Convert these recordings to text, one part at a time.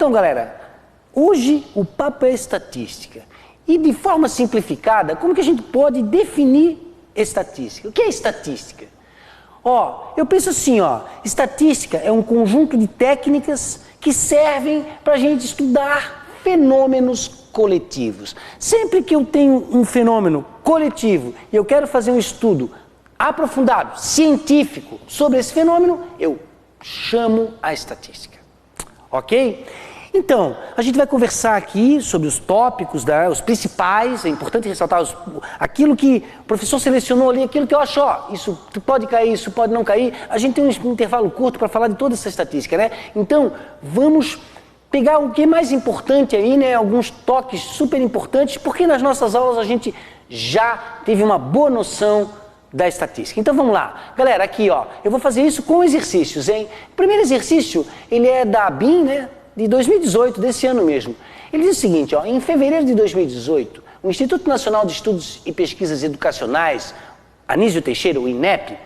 Então, galera, hoje o papo é estatística. E de forma simplificada, como que a gente pode definir estatística? O que é estatística? Eu penso assim, estatística é um conjunto de técnicas que servem para a gente estudar fenômenos coletivos. Sempre que eu tenho um fenômeno coletivo e eu quero fazer um estudo aprofundado, científico, sobre esse fenômeno, eu chamo a estatística. Ok? Então, a gente vai conversar aqui sobre os tópicos, os principais, é importante ressaltar aquilo que o professor selecionou ali, aquilo que eu acho, isso pode cair, isso pode não cair. A gente tem um intervalo curto para falar de toda essa estatística, né? Então, vamos pegar o que é mais importante aí, né? Alguns toques super importantes, porque nas nossas aulas a gente já teve uma boa noção da estatística. Então vamos lá. Galera, aqui eu vou fazer isso com exercícios, hein? O primeiro exercício, ele é da ABIN, né? De 2018, desse ano mesmo. Ele diz o seguinte, em fevereiro de 2018, o Instituto Nacional de Estudos e Pesquisas Educacionais, Anísio Teixeira, o INEP,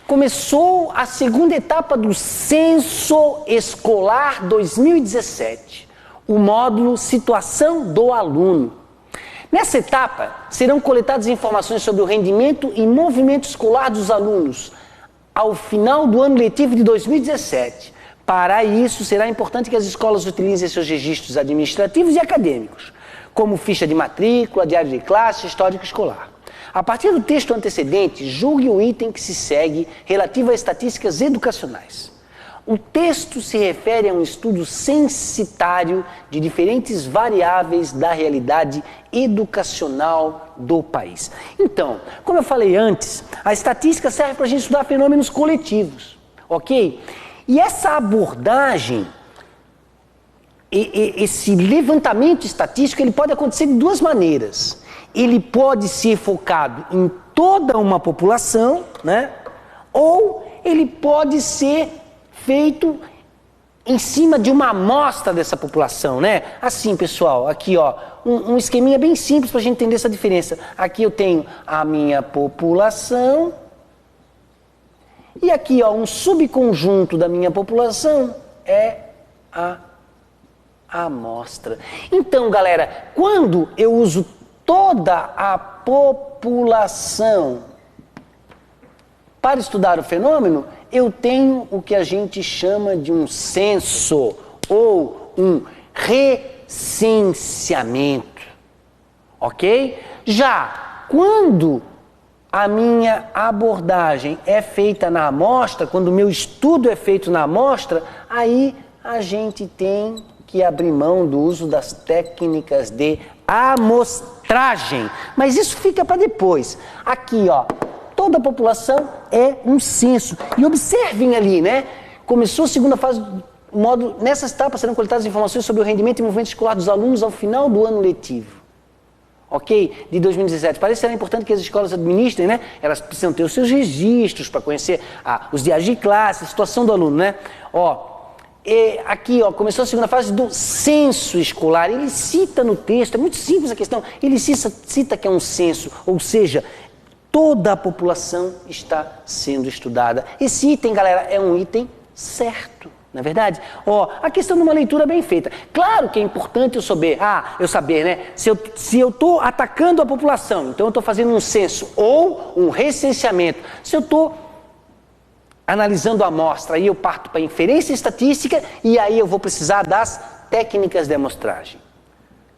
começou a segunda etapa do Censo Escolar 2017, o módulo Situação do Aluno. Nessa etapa, serão coletadas informações sobre o rendimento e movimento escolar dos alunos ao final do ano letivo de 2017. Para isso, será importante que as escolas utilizem seus registros administrativos e acadêmicos, como ficha de matrícula, diário de classe, histórico escolar. A partir do texto antecedente, julgue o item que se segue relativo a estatísticas educacionais. O texto se refere a um estudo censitário de diferentes variáveis da realidade educacional do país. Então, como eu falei antes, a estatística serve para a gente estudar fenômenos coletivos, ok? E essa abordagem, esse levantamento estatístico, ele pode acontecer de duas maneiras. Ele pode ser focado em toda uma população, né? Ou ele pode ser feito em cima de uma amostra dessa população, né? Assim, pessoal, aqui um esqueminha bem simples para a gente entender essa diferença. Aqui eu tenho a minha população e aqui um subconjunto da minha população é a amostra. Então, galera, quando eu uso toda a população para estudar o fenômeno, eu tenho o que a gente chama de um censo ou um recenseamento, ok? Já quando a minha abordagem é feita na amostra, quando o meu estudo é feito na amostra, aí a gente tem que abrir mão do uso das técnicas de amostragem. Mas isso fica para depois. Aqui, toda a população é um censo. E observem ali, né? Começou a segunda fase do módulo. Nessas etapas serão coletadas informações sobre o rendimento e movimento escolar dos alunos ao final do ano letivo. Ok? De 2017. Parece ser importante que as escolas administrem, né? Elas precisam ter os seus registros para conhecer os diários de classe, a situação do aluno, né? Aqui, começou a segunda fase do censo escolar. Ele cita no texto, é muito simples a questão, ele cita que é um censo, ou seja, toda a população está sendo estudada. Esse item, galera, é um item certo, não é verdade? A questão de uma leitura bem feita. Claro que é importante eu saber, né? Se eu estou atacando a população, então eu estou fazendo um censo ou um recenseamento. Se eu estou analisando a amostra, aí eu parto para a inferência estatística e aí eu vou precisar das técnicas de amostragem.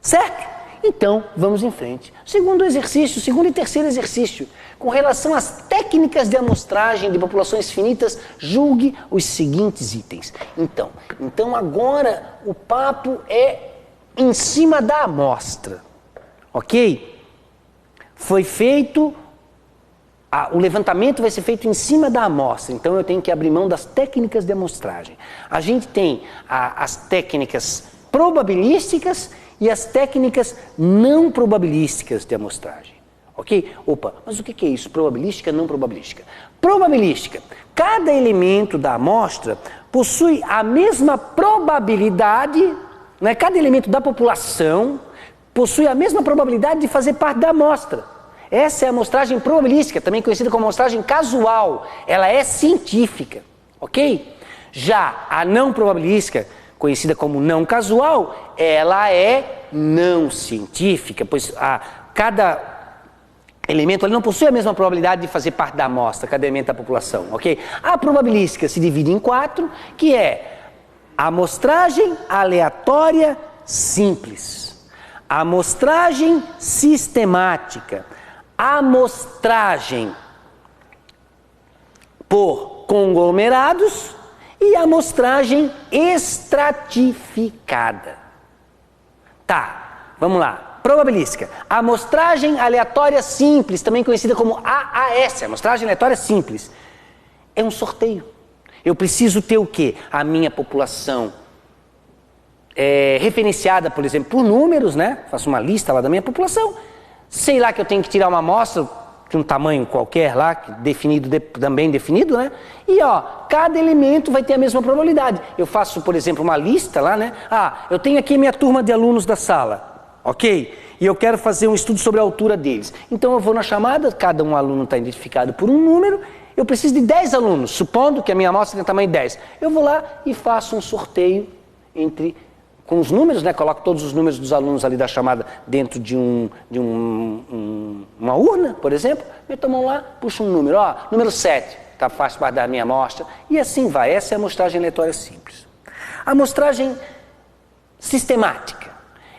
Certo? Então, vamos em frente. Segundo e terceiro exercício. Com relação às técnicas de amostragem de populações finitas, julgue os seguintes itens. Então agora o papo é em cima da amostra. Ok? Foi feito... o levantamento vai ser feito em cima da amostra, então eu tenho que abrir mão das técnicas de amostragem. A gente tem as técnicas probabilísticas e as técnicas não probabilísticas de amostragem. Ok? Mas o que é isso? Probabilística, não probabilística? Probabilística. Cada elemento da amostra possui a mesma probabilidade, né? Cada elemento da população possui a mesma probabilidade de fazer parte da amostra. Essa é a amostragem probabilística, também conhecida como amostragem casual. Ela é científica, ok? Já a não probabilística, conhecida como não casual, ela é não científica, pois cada elemento ele não possui a mesma probabilidade de fazer parte da amostra, cada elemento da população, ok? A probabilística se divide em 4, que é a amostragem aleatória simples, a amostragem sistemática, a amostragem por conglomerados e a amostragem estratificada. Tá, vamos lá. Probabilística. A amostragem aleatória simples, também conhecida como AAS, amostragem aleatória simples, é um sorteio. Eu preciso ter o quê? A minha população referenciada, por exemplo, por números, né? Faço uma lista lá da minha população. Sei lá que eu tenho que tirar uma amostra de um tamanho qualquer lá, também definido, né? E cada elemento vai ter a mesma probabilidade. Eu faço, por exemplo, uma lista lá, né? Eu tenho aqui minha turma de alunos da sala, ok? E eu quero fazer um estudo sobre a altura deles. Então eu vou na chamada, cada um aluno está identificado por um número, eu preciso de 10 alunos, supondo que a minha amostra tem tamanho 10. Eu vou lá e faço um sorteio com os números, né? Coloco todos os números dos alunos ali da chamada dentro de uma urna, por exemplo, meto a mão lá, puxo um número, número 7, tá fácil para dar a minha amostra, e assim vai. Essa é a amostragem aleatória simples. A amostragem sistemática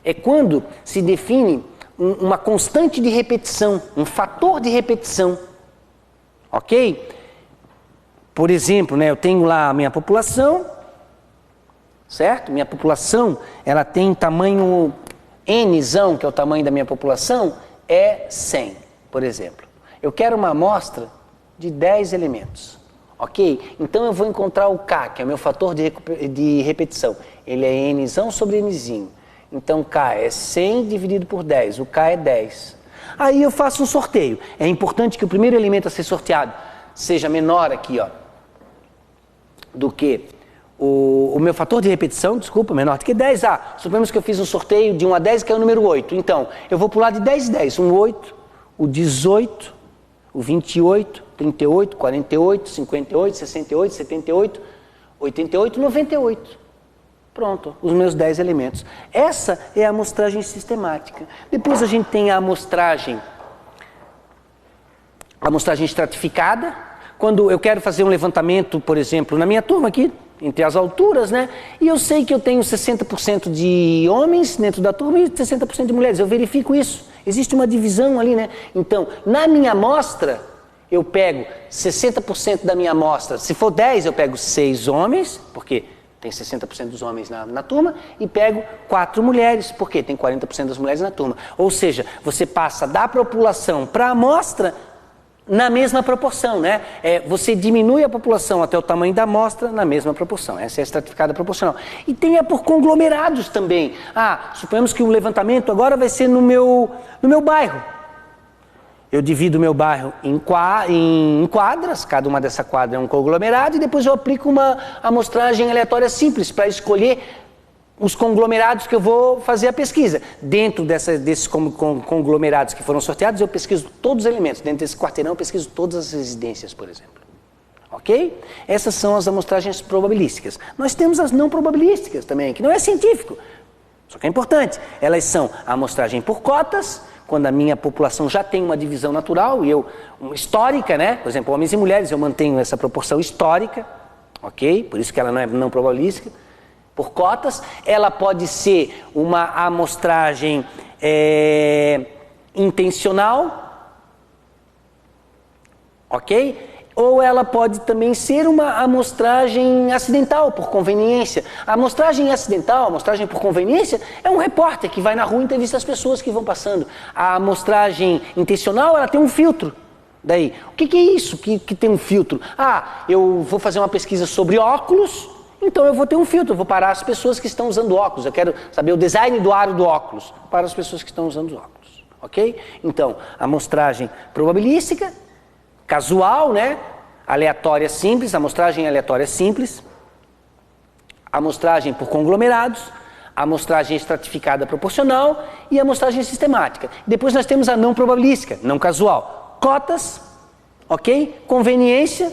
é quando se define uma constante de repetição, um fator de repetição, ok? Por exemplo, né, eu tenho lá a minha população, certo? Minha população, ela tem tamanho Nzão, que é o tamanho da minha população, é 100, por exemplo. Eu quero uma amostra de 10 elementos, ok? Então eu vou encontrar o K, que é o meu fator de repetição. Ele é Nzão sobre Nzinho. Então K é 100 dividido por 10, o K é 10. Aí eu faço um sorteio. É importante que o primeiro elemento a ser sorteado seja menor aqui, do que o meu fator de repetição, menor do que 10. Suponhamos que eu fiz um sorteio de 1 a 10, que é o número 8. Então, eu vou pular de 10 em 10. O 8, o 18, o 28, 38, 48, 58, 68, 78, 88, 98. Pronto, os meus 10 elementos. Essa é a amostragem sistemática. Depois a gente tem a amostragem estratificada. Quando eu quero fazer um levantamento, por exemplo, na minha turma aqui, entre as alturas, né? E eu sei que eu tenho 60% de homens dentro da turma e 60% de mulheres. Eu verifico isso. Existe uma divisão ali, né? Então, na minha amostra, eu pego 60% da minha amostra. Se for 10, eu pego 6 homens, porque tem 60% dos homens na turma, e pego 4 mulheres, porque tem 40% das mulheres na turma. Ou seja, você passa da população para a amostra na mesma proporção, né? Você diminui a população até o tamanho da amostra na mesma proporção. Essa é a estratificada proporcional. E tem a por conglomerados também. Suponhamos que o levantamento agora vai ser no meu bairro. Eu divido o meu bairro em quadras, cada uma dessa quadra é um conglomerado, e depois eu aplico uma amostragem aleatória simples para escolher os conglomerados que eu vou fazer a pesquisa. Dentro desses conglomerados que foram sorteados, eu pesquiso todos os elementos. Dentro desse quarteirão, eu pesquiso todas as residências, por exemplo. Ok? Essas são as amostragens probabilísticas. Nós temos as não probabilísticas também, que não é científico, só que é importante. Elas são a amostragem por cotas, quando a minha população já tem uma divisão natural, histórica, né? Por exemplo, homens e mulheres, eu mantenho essa proporção histórica, ok? Por isso que ela não é não probabilística. Por cotas, ela pode ser uma amostragem intencional, ok? Ou ela pode também ser uma amostragem acidental, por conveniência. A amostragem acidental, a amostragem por conveniência, é um repórter que vai na rua e entrevista as pessoas que vão passando. A amostragem intencional, ela tem um filtro. Daí, o que é isso que tem um filtro? Eu vou fazer uma pesquisa sobre óculos, então eu vou ter um filtro, eu vou parar as pessoas que estão usando óculos. Eu quero saber o design do aro do óculos para as pessoas que estão usando os óculos, ok? Então, amostragem probabilística, casual, né? Aleatória simples, amostragem aleatória simples, amostragem por conglomerados, amostragem estratificada proporcional e amostragem sistemática. Depois nós temos a não probabilística, não casual, cotas, ok? Conveniência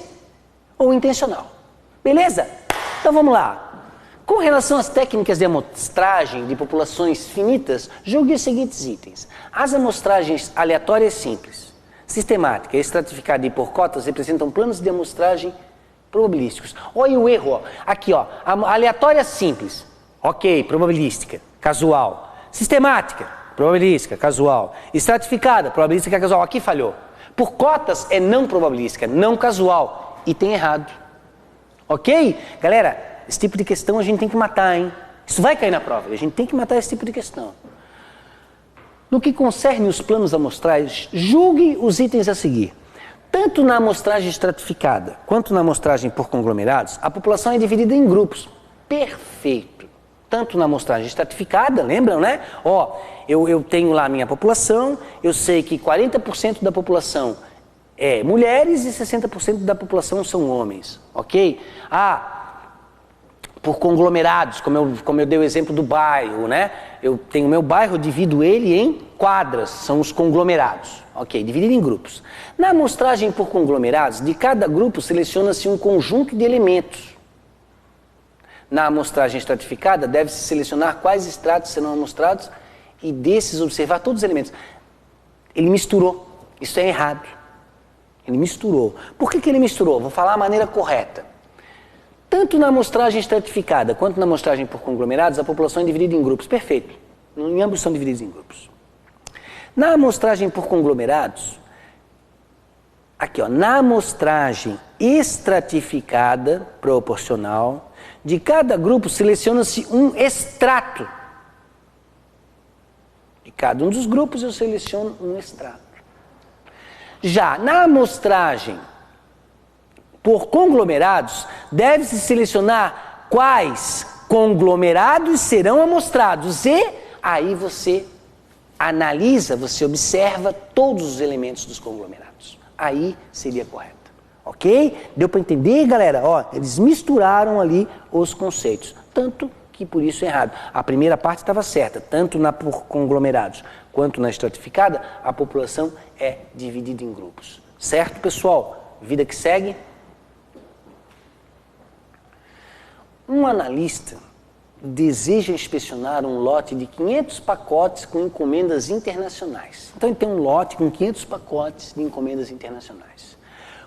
ou intencional. Beleza? Então vamos lá. Com relação às técnicas de amostragem de populações finitas, julgue os seguintes itens. As amostragens aleatórias simples, sistemática, estratificada e por cotas representam planos de amostragem probabilísticos. Olha o erro, ó. Aqui, ó, a aleatória simples, ok, probabilística, casual. Sistemática, probabilística, casual. Estratificada, probabilística, casual. Aqui falhou. Por cotas é não probabilística, não casual. E tem errado. Ok? Galera, esse tipo de questão a gente tem que matar, hein? Isso vai cair na prova, a gente tem que matar esse tipo de questão. No que concerne os planos amostrais, julgue os itens a seguir. Tanto na amostragem estratificada quanto na amostragem por conglomerados, a população é dividida em grupos. Perfeito. Tanto na amostragem estratificada, lembram, né? Ó, eu tenho lá a minha população, eu sei que 40% da população é mulheres e 60% da população são homens, ok? Por conglomerados, como eu dei o exemplo do bairro, né? Eu tenho o meu bairro, divido ele em quadras, são os conglomerados, ok? Dividido em grupos. Na amostragem por conglomerados, de cada grupo seleciona-se um conjunto de elementos. Na amostragem estratificada, deve-se selecionar quais estratos serão amostrados e desses observar todos os elementos. Ele misturou, isso é errado. Ele misturou. Por que ele misturou? Vou falar a maneira correta. Tanto na amostragem estratificada quanto na amostragem por conglomerados, a população é dividida em grupos. Perfeito. Em ambos são divididos em grupos. Na amostragem por conglomerados, aqui, ó, na amostragem estratificada proporcional, de cada grupo seleciona-se um extrato. De cada um dos grupos eu seleciono um extrato. Já na amostragem por conglomerados, deve-se selecionar quais conglomerados serão amostrados e aí você analisa, você observa todos os elementos dos conglomerados. Aí seria correto. Ok? Deu para entender, galera? Ó, eles misturaram ali os conceitos. Tanto que por isso é errado. A primeira parte estava certa. Tanto na por conglomerados quanto na estratificada, a população é dividida em grupos. Certo, pessoal? Vida que segue. Um analista deseja inspecionar um lote de 500 pacotes com encomendas internacionais. Então ele tem um lote com 500 pacotes de encomendas internacionais.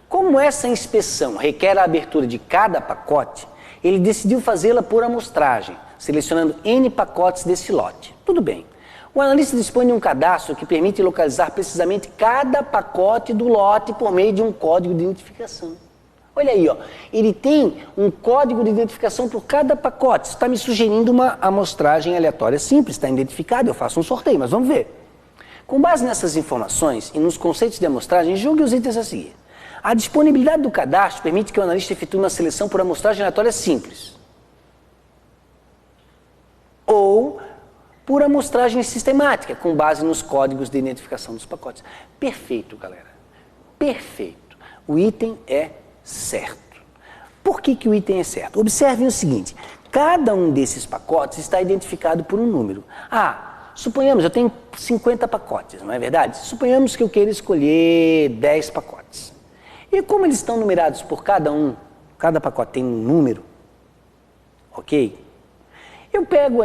Como essa inspeção requer a abertura de cada pacote, ele decidiu fazê-la por amostragem, selecionando N pacotes desse lote. Tudo bem. O analista dispõe de um cadastro que permite localizar precisamente cada pacote do lote por meio de um código de identificação. Olha aí, ó, ele tem um código de identificação por cada pacote. Isso está me sugerindo uma amostragem aleatória simples, está identificado, eu faço um sorteio, mas vamos ver. Com base nessas informações e nos conceitos de amostragem, julgue os itens a seguir. A disponibilidade do cadastro permite que o analista efetue uma seleção por amostragem aleatória simples. Ou por amostragem sistemática, com base nos códigos de identificação dos pacotes. Perfeito, galera. Perfeito. O item é certo. Por que o item é certo? Observem o seguinte, cada um desses pacotes está identificado por um número. Suponhamos, eu tenho 50 pacotes, não é verdade? Suponhamos que eu queira escolher 10 pacotes. E como eles estão numerados por cada pacote tem um número, ok? Eu pego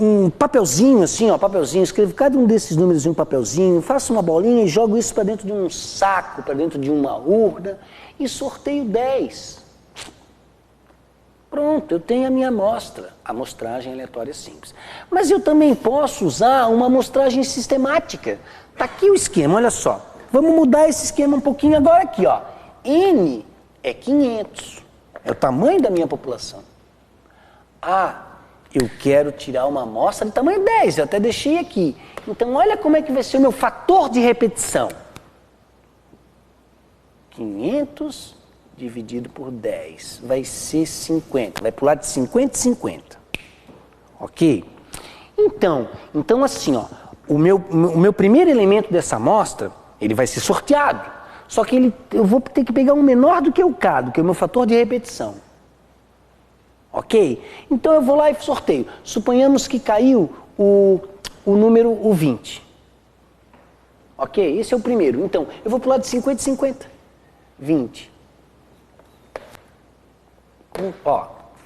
um papelzinho assim, ó, escrevo cada um desses números em um papelzinho, faço uma bolinha e jogo isso para dentro de um saco, para dentro de uma urna e sorteio 10. Pronto, eu tenho a minha amostra, amostragem aleatória simples. Mas eu também posso usar uma amostragem sistemática. Está aqui o esquema, olha só. Vamos mudar esse esquema um pouquinho agora aqui, ó. N é 500, é o tamanho da minha população. Eu quero tirar uma amostra de tamanho 10, eu até deixei aqui. Então, olha como é que vai ser o meu fator de repetição. 500 dividido por 10 vai ser 50, vai pular de 50 em 50. Ok? Então assim, ó, o meu primeiro elemento dessa amostra, ele vai ser sorteado. Só que eu vou ter que pegar um menor do que o K, do que o meu fator de repetição. Ok? Então eu vou lá e sorteio. Suponhamos que caiu o número 20. Ok? Esse é o primeiro. Então, eu vou pular de 50 em 50. 20.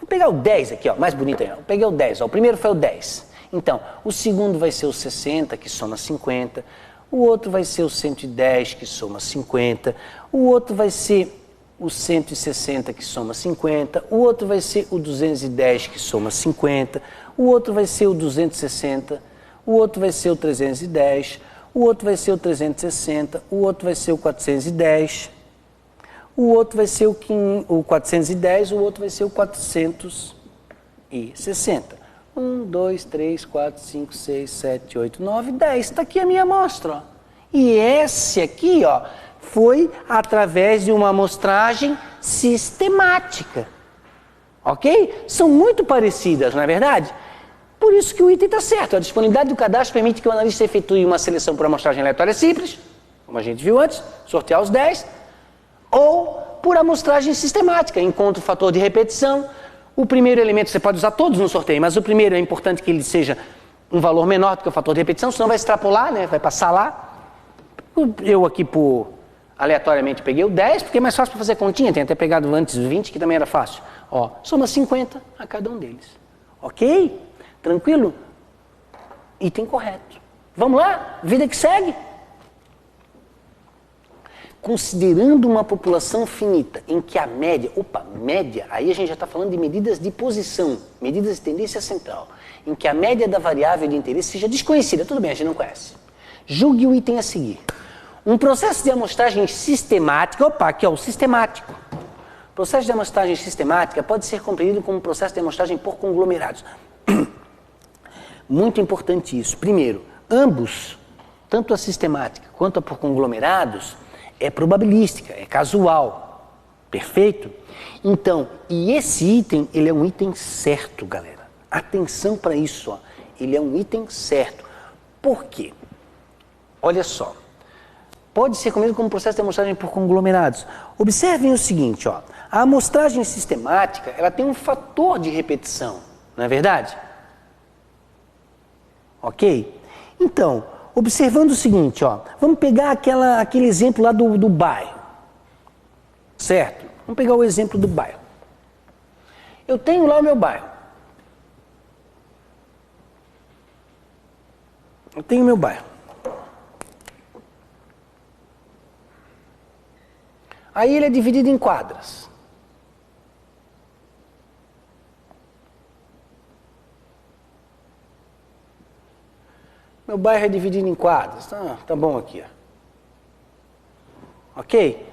Vou pegar o 10 aqui, ó, mais bonito aí. Eu peguei o 10, ó, o primeiro foi o 10. Então, o segundo vai ser o 60, que soma 50. O outro vai ser o 110, que soma 50. O outro vai ser o 160, que soma 50. O outro vai ser o 210, que soma 50. O outro vai ser o 260. O outro vai ser o 310. O outro vai ser o 360. O outro vai ser o 410. O outro vai ser o 410. O outro vai ser o 460. 1, 2, 3, 4, 5, 6, 7, 8, 9, 10. Está aqui a minha amostra. Ó. E esse aqui, ó, foi através de uma amostragem sistemática. Ok? São muito parecidas, não é verdade? Por isso que o item está certo. A disponibilidade do cadastro permite que o analista efetue uma seleção por amostragem aleatória simples, como a gente viu antes, sortear os 10, ou por amostragem sistemática, encontra o fator de repetição. O primeiro elemento, você pode usar todos no sorteio, mas o primeiro é importante que ele seja um valor menor do que o fator de repetição, senão vai extrapolar, né? Vai passar lá. Eu aqui, aleatoriamente, peguei o 10, porque é mais fácil para fazer continha, tem até pegado antes o 20, que também era fácil. Ó, soma 50 a cada um deles. Ok? Tranquilo? Item correto. Vamos lá? Vida que segue. Considerando uma população finita, em que a média, média, aí a gente já está falando de medidas de posição, medidas de tendência central, em que a média da variável de interesse seja desconhecida, tudo bem, a gente não conhece. Julgue o item a seguir. Um processo de amostragem sistemática, aqui ó, o sistemático. O processo de amostragem sistemática pode ser compreendido como um processo de amostragem por conglomerados. Muito importante isso. Primeiro, ambos, tanto a sistemática quanto a por conglomerados, é probabilística, é casual, perfeito? Então, e esse item, ele é um item certo, galera. Atenção para isso, ó. Ele é um item certo. Por quê? Olha só, pode ser compreendido como processo de amostragem por conglomerados. Observem o seguinte, ó. A amostragem sistemática, ela tem um fator de repetição, não é verdade? Ok? Então, observando o seguinte, ó, vamos pegar aquele exemplo lá do bairro, certo? Vamos pegar o exemplo do bairro. Eu tenho lá o meu bairro. Eu tenho o meu bairro. Aí ele é dividido em quadras. Meu bairro é dividido em quadras. Tá bom aqui, ó. Ok?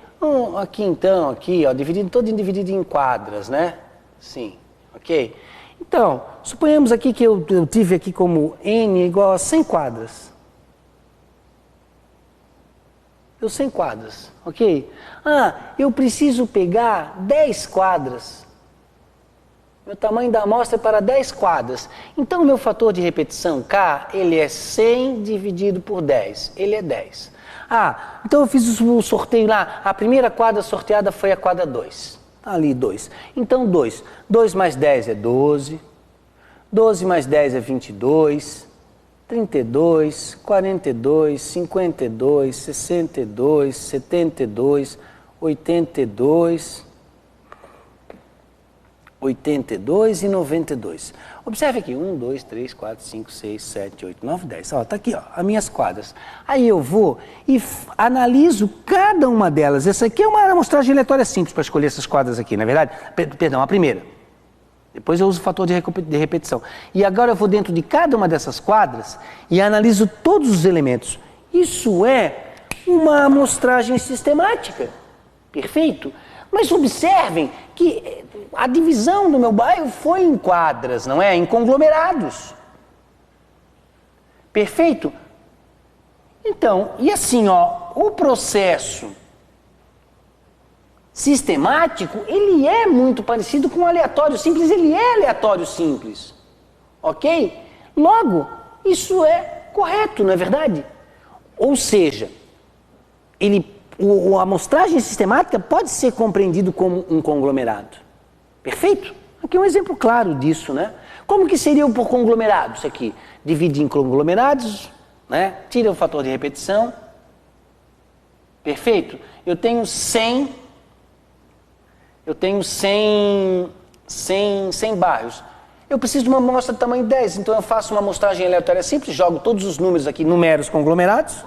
Aqui então, ó, dividido em quadras, né? Sim, ok? Então, suponhamos aqui que eu tive aqui como N igual a 100 quadras. Deu 100 quadras, ok? Eu preciso pegar 10 quadras. Meu tamanho da amostra é para 10 quadras. Então, o meu fator de repetição, K, ele é 100 dividido por 10. Ele é 10. Então eu fiz o sorteio lá. A primeira quadra sorteada foi a quadra 2. Tá ali 2. Então, 2. 2 mais 10 é 12. 12 mais 10 é 22. 32, 42, 52, 62, 72, 82... 82 e 92. Observe aqui, 1, 2, 3, 4, 5, 6, 7, 8, 9, 10. Ó, tá aqui, ó, as minhas quadras. Aí eu vou e analiso cada uma delas. Essa aqui é uma amostragem aleatória simples para escolher essas quadras aqui, não é verdade? Perdão, a primeira. Depois eu uso o fator de repetição. E agora eu vou dentro de cada uma dessas quadras e analiso todos os elementos. Isso é uma amostragem sistemática. Perfeito? Mas observem que a divisão do meu bairro foi em quadras, não é? Em conglomerados. Perfeito? Então, e assim, ó, o processo sistemático, ele é muito parecido com o aleatório simples, ele é aleatório simples. Ok? Logo, isso é correto, não é verdade? Ou seja, a amostragem sistemática pode ser compreendido como um conglomerado. Perfeito? Aqui é um exemplo claro disso, né? Como que seria o por conglomerados aqui? Divide em conglomerados, né? Tira o fator de repetição. Perfeito? Eu tenho 100 100 bairros. Eu preciso de uma amostra de tamanho 10, então eu faço uma amostragem aleatória simples, jogo todos os números aqui, numeros conglomerados.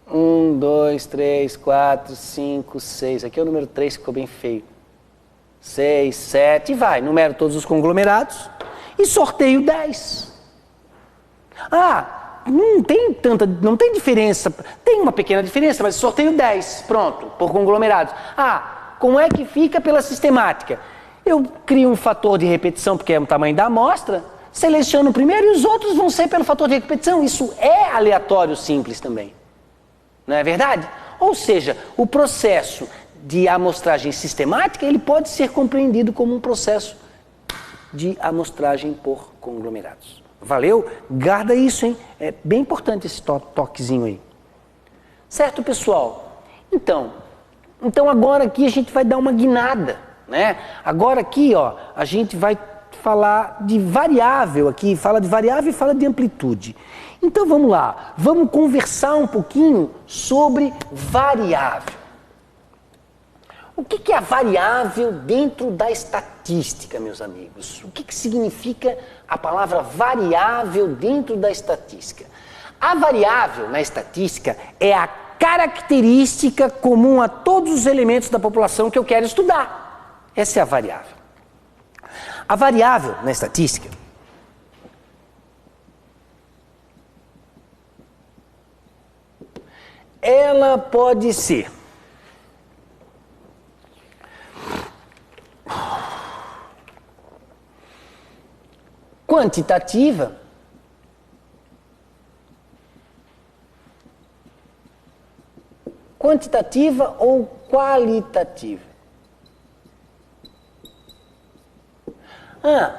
1, 2, 3, 4, 5, 6. Aqui é o número 3, ficou bem feio. 6, 7, e vai. Numero todos os conglomerados e sorteio 10. Não tem diferença. Tem uma pequena diferença, mas sorteio 10. Pronto, por conglomerados. Como é que fica pela sistemática? Eu crio um fator de repetição, porque é o tamanho da amostra, seleciono o primeiro e os outros vão ser pelo fator de repetição. Isso é aleatório simples também. Não é verdade? Ou seja, o processo de amostragem sistemática, ele pode ser compreendido como um processo de amostragem por conglomerados. Valeu? Guarda isso, hein? É bem importante esse toquezinho aí. Certo, pessoal? Então agora aqui a gente vai dar uma guinada, né? Agora aqui, ó, a gente vai falar de variável aqui, fala de variável e fala de amplitude. Então vamos lá, vamos conversar um pouquinho sobre variável. O que é a variável dentro da estatística, meus amigos? O que significa a palavra variável dentro da estatística? A variável na estatística é a característica comum a todos os elementos da população que eu quero estudar. Essa é a variável. A variável na estatística ela pode ser quantitativa ou qualitativa.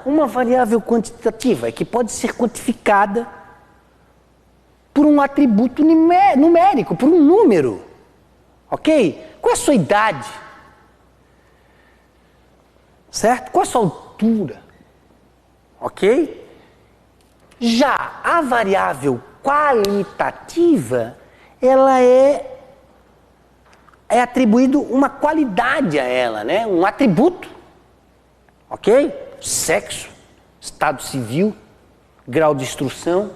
Uma variável quantitativa é que pode ser quantificada por um atributo numérico, por um número. Ok? Qual é a sua idade? Certo? Qual é a sua altura? Ok? Já a variável qualitativa, ela é atribuído uma qualidade a ela, né? Um atributo. Ok? Sexo, estado civil, grau de instrução.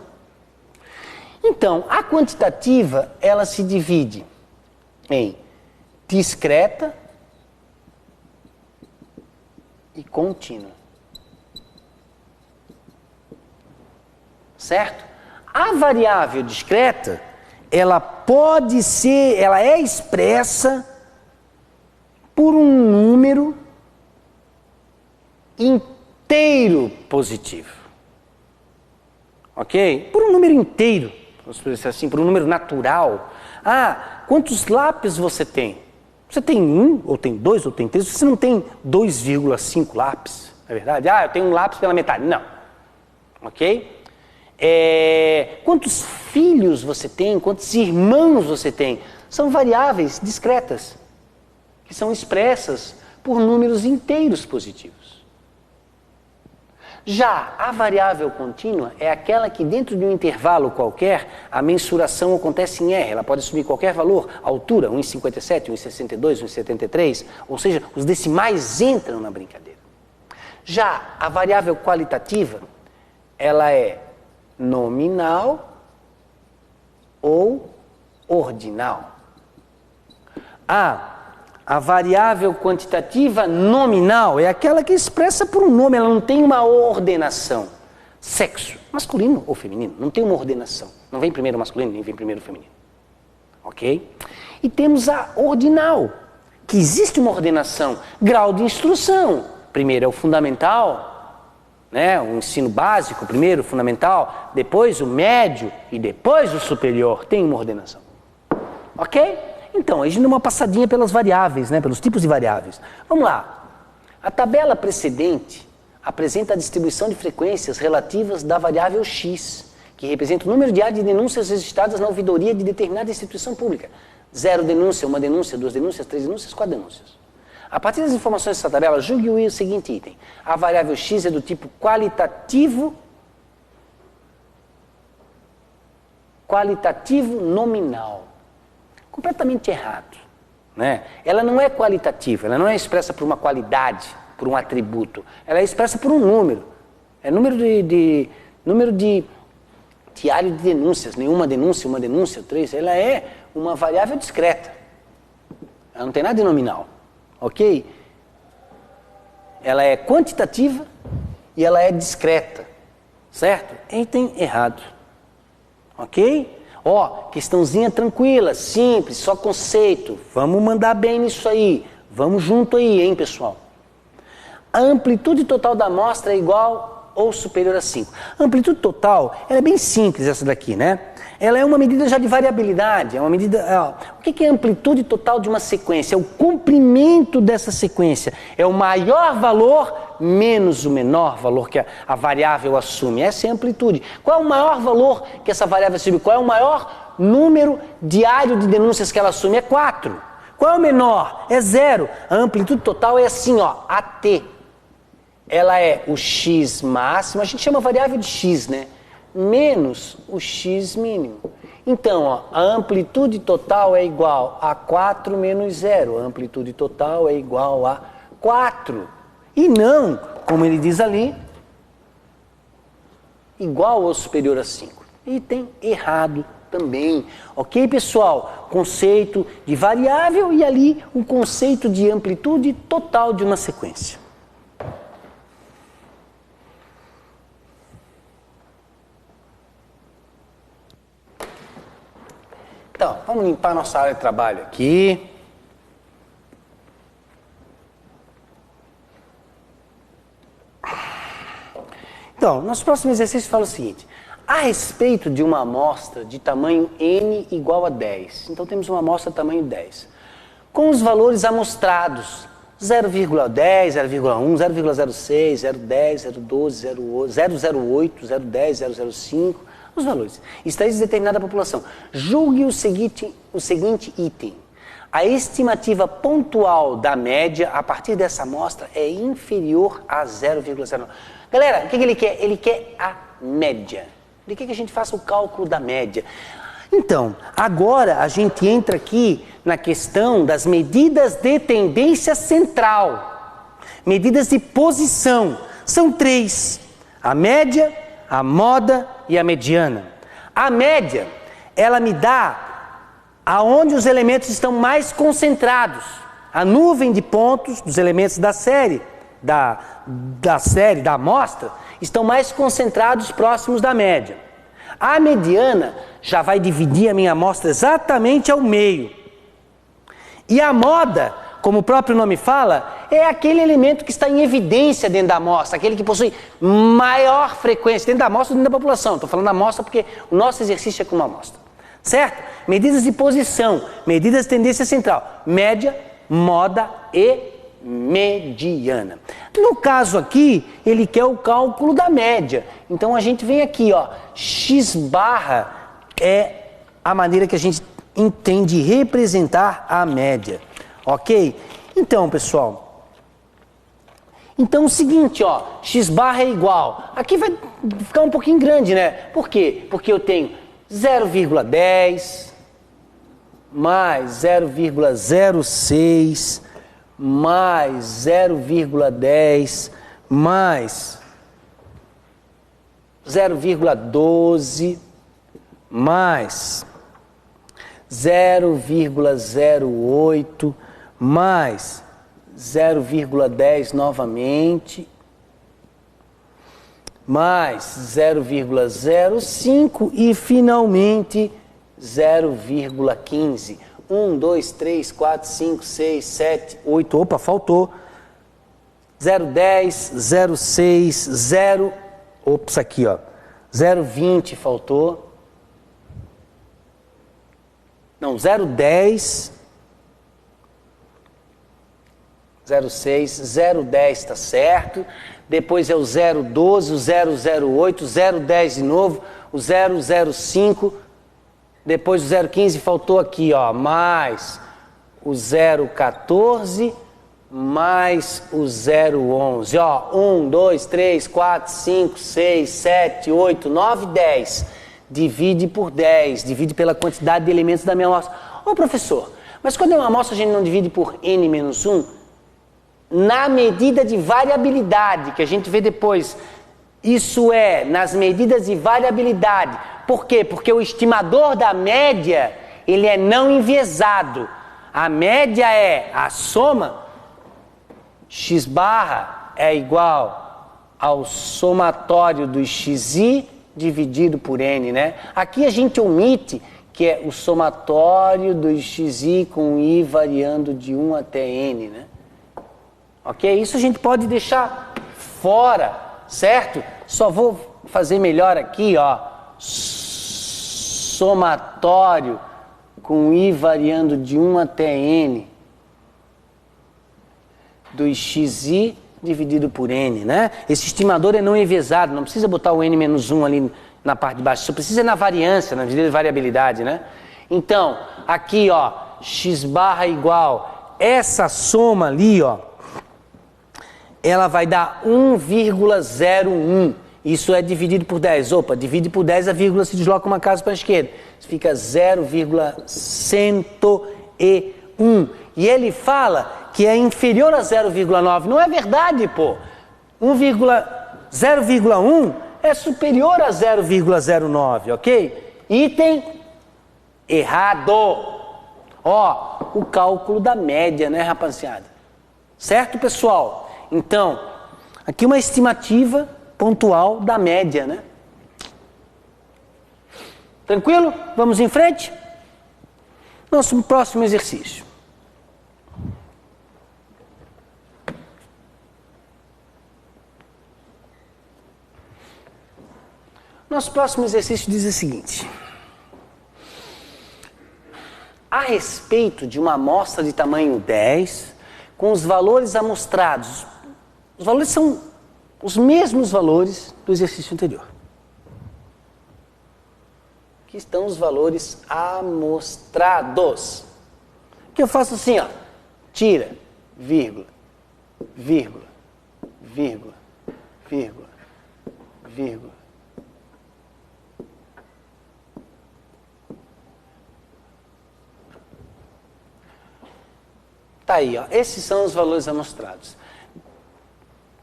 Então, a quantitativa, ela se divide em discreta e contínua. Certo? A variável discreta, ela é expressa por um número inteiro positivo. Ok? Por um número inteiro, vamos dizer assim, por um número natural. Quantos lápis você tem? Você tem 1, ou tem 2, ou tem 3, você não tem 2,5 lápis, não é verdade? Eu tenho um lápis pela metade. Não. Ok? Quantos filhos você tem? Quantos irmãos você tem? São variáveis discretas, que são expressas por números inteiros positivos. Já a variável contínua é aquela que dentro de um intervalo qualquer, a mensuração acontece em R. Ela pode assumir qualquer valor, altura, 1,57, 1,62, 1,73, ou seja, os decimais entram na brincadeira. Já a variável qualitativa, ela é nominal ou ordinal. A variável quantitativa nominal é aquela que expressa por um nome, ela não tem uma ordenação. Sexo, masculino ou feminino, não tem uma ordenação. Não vem primeiro o masculino, nem vem primeiro o feminino. Ok? E temos a ordinal, que existe uma ordenação. Grau de instrução, primeiro é o fundamental, né? O ensino básico, primeiro o fundamental, depois o médio e depois o superior, tem uma ordenação. Ok? Então, a gente dá uma passadinha pelas variáveis, né? Pelos tipos de variáveis. Vamos lá. A tabela precedente apresenta a distribuição de frequências relativas da variável x, que representa o número diário de denúncias registradas na ouvidoria de determinada instituição pública. 0 denúncia, 1 denúncia, 2 denúncias, 3 denúncias, 4 denúncias. A partir das informações dessa tabela, julgue o seguinte item. A variável x é do tipo qualitativo nominal. Completamente errado, né? Ela não é qualitativa, ela não é expressa por uma qualidade, por um atributo. Ela é expressa por um número. É número de diário de denúncias. Nenhuma denúncia, uma denúncia, 3. Ela é uma variável discreta. Ela não tem nada de nominal. Ok? Ela é quantitativa e ela é discreta. Certo? Item errado. Ok? Ó, questãozinha tranquila, simples, só conceito. Vamos mandar bem nisso aí. Vamos junto aí, hein, pessoal? A amplitude total da amostra é igual ou superior a 5. A amplitude total, ela é bem simples essa daqui, né? Ela é uma medida já de variabilidade, é uma medida... o que é a amplitude total de uma sequência? É o comprimento dessa sequência. É o maior valor menos o menor valor que a variável assume. Essa é a amplitude. Qual é o maior valor que essa variável assume? Qual é o maior número diário de denúncias que ela assume? É 4. Qual é o menor? É 0. A amplitude total é assim, ó, AT. Ela é o x máximo, a gente chama variável de x, né? Menos o x mínimo. Então, ó, a amplitude total é igual a 4 menos 0. A amplitude total é igual a 4. E não, como ele diz ali, igual ou superior a 5. Item errado também. Ok, pessoal? Conceito de variável e ali o conceito de amplitude total de uma sequência. Então, vamos limpar nossa área de trabalho aqui. Então, nosso próximo exercício fala o seguinte: a respeito de uma amostra de tamanho n igual a 10. Então, temos uma amostra de tamanho 10. Com os valores amostrados, 0,10, 0,1, 0,06, 0,10, 0,12, 0,08, 0,10, 0,05... os valores. Estatística determinada da população. Julgue o seguinte item. A estimativa pontual da média a partir dessa amostra é inferior a 0,09. Galera, o que ele quer? Ele quer a média. Ele quer que a gente faça o cálculo da média. Então, agora a gente entra aqui na questão das medidas de tendência central. Medidas de posição. São 3. A média, a moda e a mediana. A média, ela me dá aonde os elementos estão mais concentrados. A nuvem de pontos dos elementos da série, da amostra, estão mais concentrados próximos da média. A mediana já vai dividir a minha amostra exatamente ao meio. E a moda, como o próprio nome fala, é aquele elemento que está em evidência dentro da amostra, aquele que possui maior frequência dentro da amostra ou dentro da população. Estou falando da amostra porque o nosso exercício é com uma amostra. Certo? Medidas de posição, medidas de tendência central, média, moda e mediana. No caso aqui, ele quer o cálculo da média. Então a gente vem aqui, ó, x barra é a maneira que a gente entende representar a média. Ok? Então, pessoal, então o seguinte, ó, x barra é igual. Aqui vai ficar um pouquinho grande, né? Por quê? Porque eu tenho 0,10 mais 0,06 mais 0,10 mais 0,12 mais 0,08 mais 0,10 novamente, mais 0,05 e finalmente 0,15. 1, 2, 3, 4, 5, 6, 7, 8, opa, faltou. 0,10, 0,6, 0, ops, aqui ó, 0,20 faltou. Não, 0,10, 0,6, 0,10 está certo. Depois é o 0,12, o 0,08, o 0,10 de novo, o 0,05. Depois o 0,15 faltou aqui, ó, mais o 0,14, mais o 0,11. Ó, 1, 2, 3, 4, 5, 6, 7, 8, 9, 10. Divide por 10, divide pela quantidade de elementos da minha amostra. Ô professor, mas quando é uma amostra a gente não divide por n menos 1? na medida de variabilidade, que a gente vê depois. Isso é, nas medidas de variabilidade. Por quê? Porque o estimador da média, ele é não enviesado. A média é a soma, x barra é igual ao somatório do xi dividido por n, né? Aqui a gente omite que é o somatório do xi com i variando de 1 até n, né? Ok? Isso a gente pode deixar fora, certo? Só vou fazer melhor aqui, ó. Somatório com i variando de 1 até n do xi dividido por n, né? Esse estimador é não enviesado, não precisa botar o n menos 1 ali na parte de baixo, só precisa na variância, na medida de variabilidade, né? Então, aqui, ó, x barra igual, essa soma ali, ó, ela vai dar 1,01. Isso é dividido por 10. Opa, divide por 10, a vírgula se desloca uma casa para a esquerda. Isso fica 0,101. E ele fala que é inferior a 0,9. Não é verdade, pô. 0,1 é superior a 0,09, ok? Item errado. Ó, o cálculo da média, né, rapaziada? Certo, pessoal? Então, aqui uma estimativa pontual da média, né? Tranquilo? Vamos em frente? Nosso próximo exercício. Nosso próximo exercício diz o seguinte: a respeito de uma amostra de tamanho 10, com os valores amostrados, os valores são os mesmos valores do exercício anterior. Aqui estão os valores amostrados. Que eu faço assim, ó, tira, vírgula, vírgula, vírgula, vírgula, vírgula. Tá aí, ó. Esses são os valores amostrados.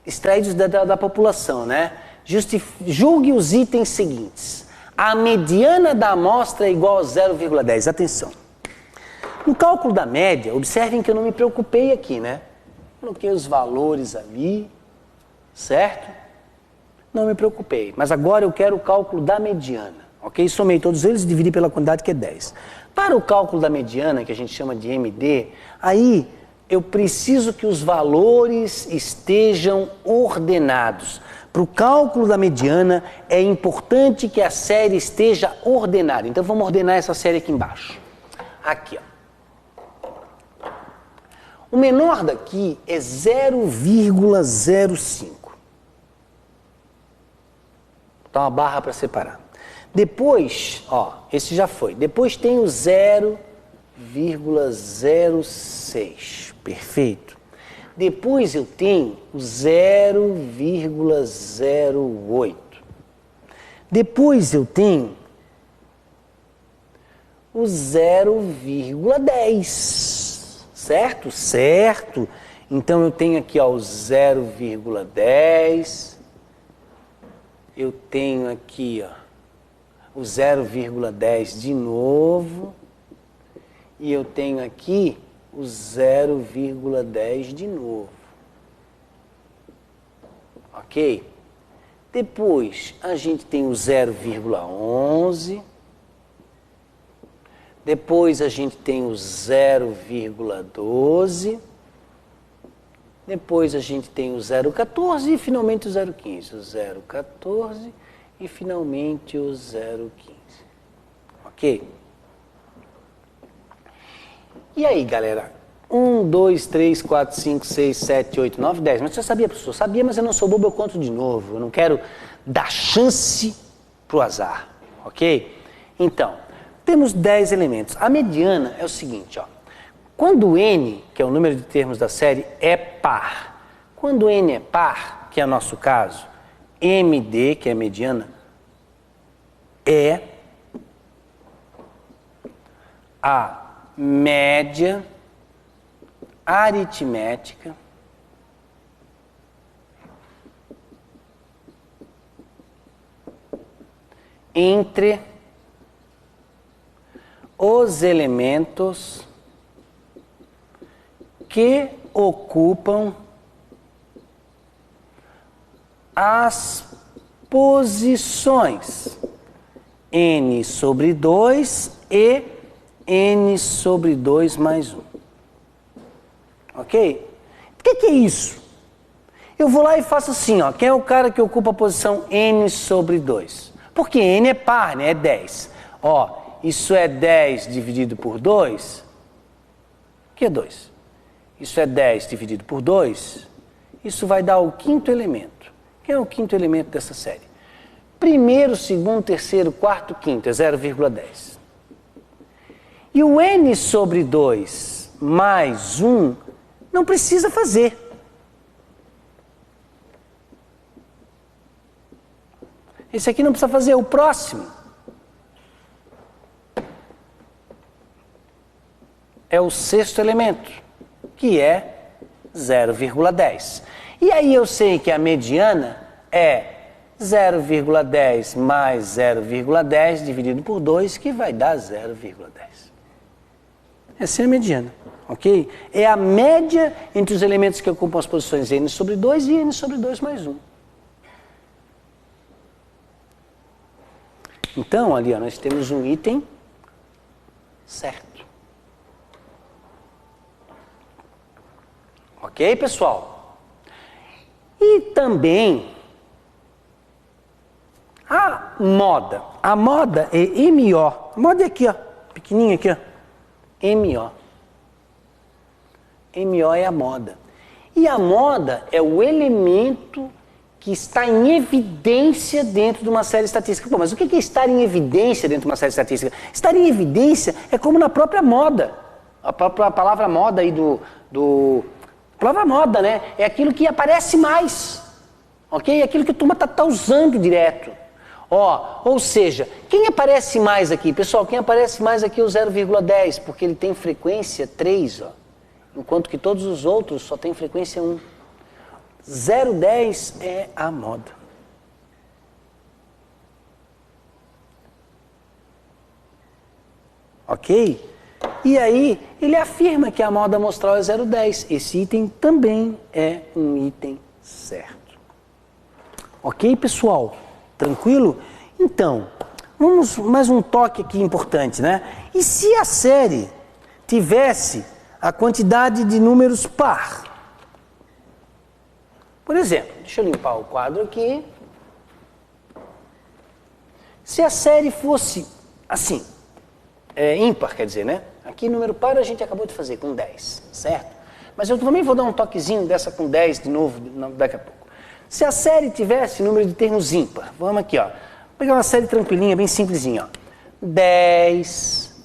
Extraídos da população, né? Julgue os itens seguintes. A mediana da amostra é igual a 0,10. Atenção. No cálculo da média, observem que eu não me preocupei aqui, né? Coloquei os valores ali, certo? Não me preocupei. Mas agora eu quero o cálculo da mediana. Ok? Somei todos eles e dividi pela quantidade que é 10. Para o cálculo da mediana, que a gente chama de MD, aí eu preciso que os valores estejam ordenados. Para o cálculo da mediana, é importante que a série esteja ordenada. Então vamos ordenar essa série aqui embaixo. Aqui, ó. O menor daqui é 0,05. Dá uma barra para separar. Depois, ó, esse já foi. Depois tem o 0,06. Perfeito. Depois eu tenho o 0,08. Depois eu tenho o 0,10. Certo? Certo. Então eu tenho aqui, ó, o 0,10. Eu tenho aqui, ó, o 0,10 de novo, e eu tenho aqui o 0,10 de novo. Ok? Depois a gente tem o 0,11, depois a gente tem o 0,12, depois a gente tem o 0,14 e finalmente o 0,15. O 0,14 e finalmente o 0,15. Ok? E aí, galera? 1, 2, 3, 4, 5, 6, 7, 8, 9, 10. Mas você sabia, professor? Sabia, mas eu não sou bobo, eu conto de novo. Eu não quero dar chance pro azar. Ok? Então, temos 10 elementos. A mediana é o seguinte, ó. Quando n, que é o número de termos da série, é par. Quando n é par, que é o nosso caso, MD, que é a mediana, é a média aritmética entre os elementos que ocupam as posições n sobre 2 e n sobre 2 mais 1. Ok? O que é isso? Eu vou lá e faço assim, ó. Quem é o cara que ocupa a posição n sobre 2? Porque n é par, né? É 10. Ó, isso é 10 dividido por 2. O que é 2? Isso é 10 dividido por 2. Isso vai dar o quinto elemento. Quem é o quinto elemento dessa série? Primeiro, segundo, terceiro, quarto, quinto. É 0,10. E o n sobre 2 mais 1 não precisa fazer. Esse aqui não precisa fazer, o próximo é o sexto elemento, que é 0,10. E aí eu sei que a mediana é 0,10 mais 0,10 dividido por 2, que vai dar 0,10. Essa é a mediana, ok? É a média entre os elementos que ocupam as posições n sobre 2 e n sobre 2 mais 1. Então, ali, ó, nós temos um item certo. Ok, pessoal? E também a moda. A moda é MO. A moda é aqui, ó. Pequenininha aqui, ó. MO. MO é a moda. E a moda é o elemento que está em evidência dentro de uma série estatística. Pô, mas o que é estar em evidência dentro de uma série estatística? Estar em evidência é como na própria moda. A própria palavra moda aí a palavra moda, né? É aquilo que aparece mais. Ok? É aquilo que a turma está usando direto. Ó, ou seja, quem aparece mais aqui? Pessoal, quem aparece mais aqui é o 0,10, porque ele tem frequência 3, ó. Enquanto que todos os outros só têm frequência 1. 0,10 é a moda. Ok? E aí, ele afirma que a moda amostral é 0,10. Esse item também é um item certo. Ok, pessoal? Tranquilo? Então, vamos mais um toque aqui importante, né? E se a série tivesse a quantidade de números par? Por exemplo, deixa eu limpar o quadro aqui. Se a série fosse assim, ímpar, quer dizer, né? Aqui número par a gente acabou de fazer com 10, certo? Mas eu também vou dar um toquezinho dessa com 10 de novo daqui a pouco. Se a série tivesse número de termos ímpar, vamos aqui, ó. Vou pegar uma série tranquilinha, bem simplesinha, ó. 10,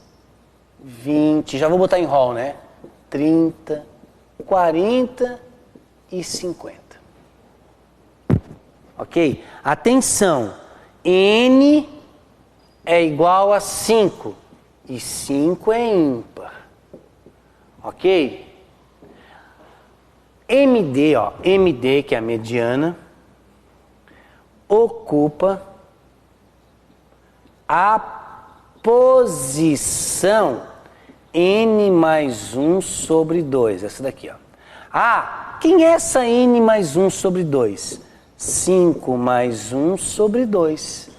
20, já vou botar em roll, né? 30, 40 e 50. Ok? Atenção, n é igual a 5 e 5 é ímpar. Ok? MD, ó, MD, que é a mediana, ocupa a posição n mais 1 sobre 2. Essa daqui, ó. Ah, quem é essa n mais 1 sobre 2? 5 mais 1 sobre 2.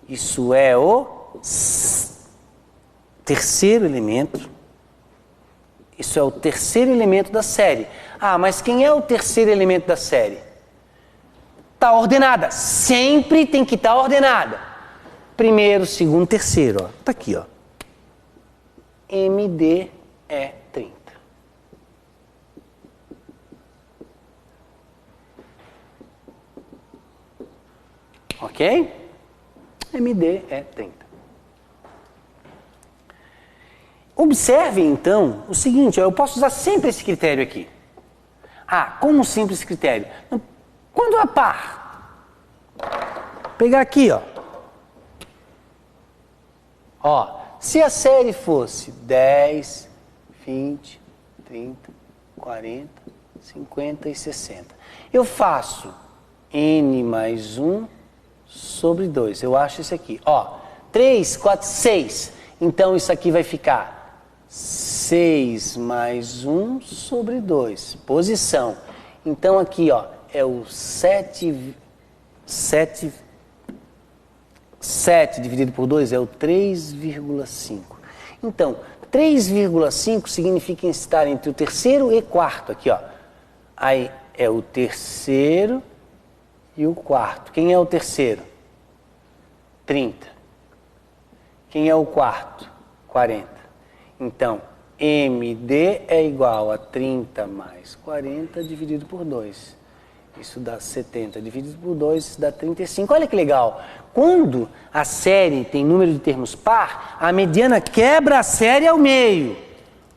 Isso é o terceiro elemento. Isso é o terceiro elemento da série. Ah, mas quem é o terceiro elemento da série? Está ordenada. Sempre tem que estar ordenada. Primeiro, segundo, terceiro. Ó. Tá aqui, ó. MD é 30. Ok? MD é 30. Observem, então, o seguinte, eu posso usar sempre esse critério aqui. Ah, como um simples critério. Quando é par, pegar aqui, ó. Ó, se a série fosse 10, 20, 30, 40, 50 e 60, eu faço n mais 1 sobre 2. Eu acho esse aqui. Ó, 3, 4, 6. Então, isso aqui vai ficar 6 mais 1 sobre 2. Posição. Então, aqui, ó, é o 7 dividido por 2 é o 3,5. Então, 3,5 significa estar entre o terceiro e quarto. Aqui, ó. Aí é o terceiro e o quarto. Quem é o terceiro? 30. Quem é o quarto? 40. Então, MD é igual a 30 mais 40 dividido por 2. Isso dá 70 dividido por 2, isso dá 35. Olha que legal. Quando a série tem número de termos par, a mediana quebra a série ao meio.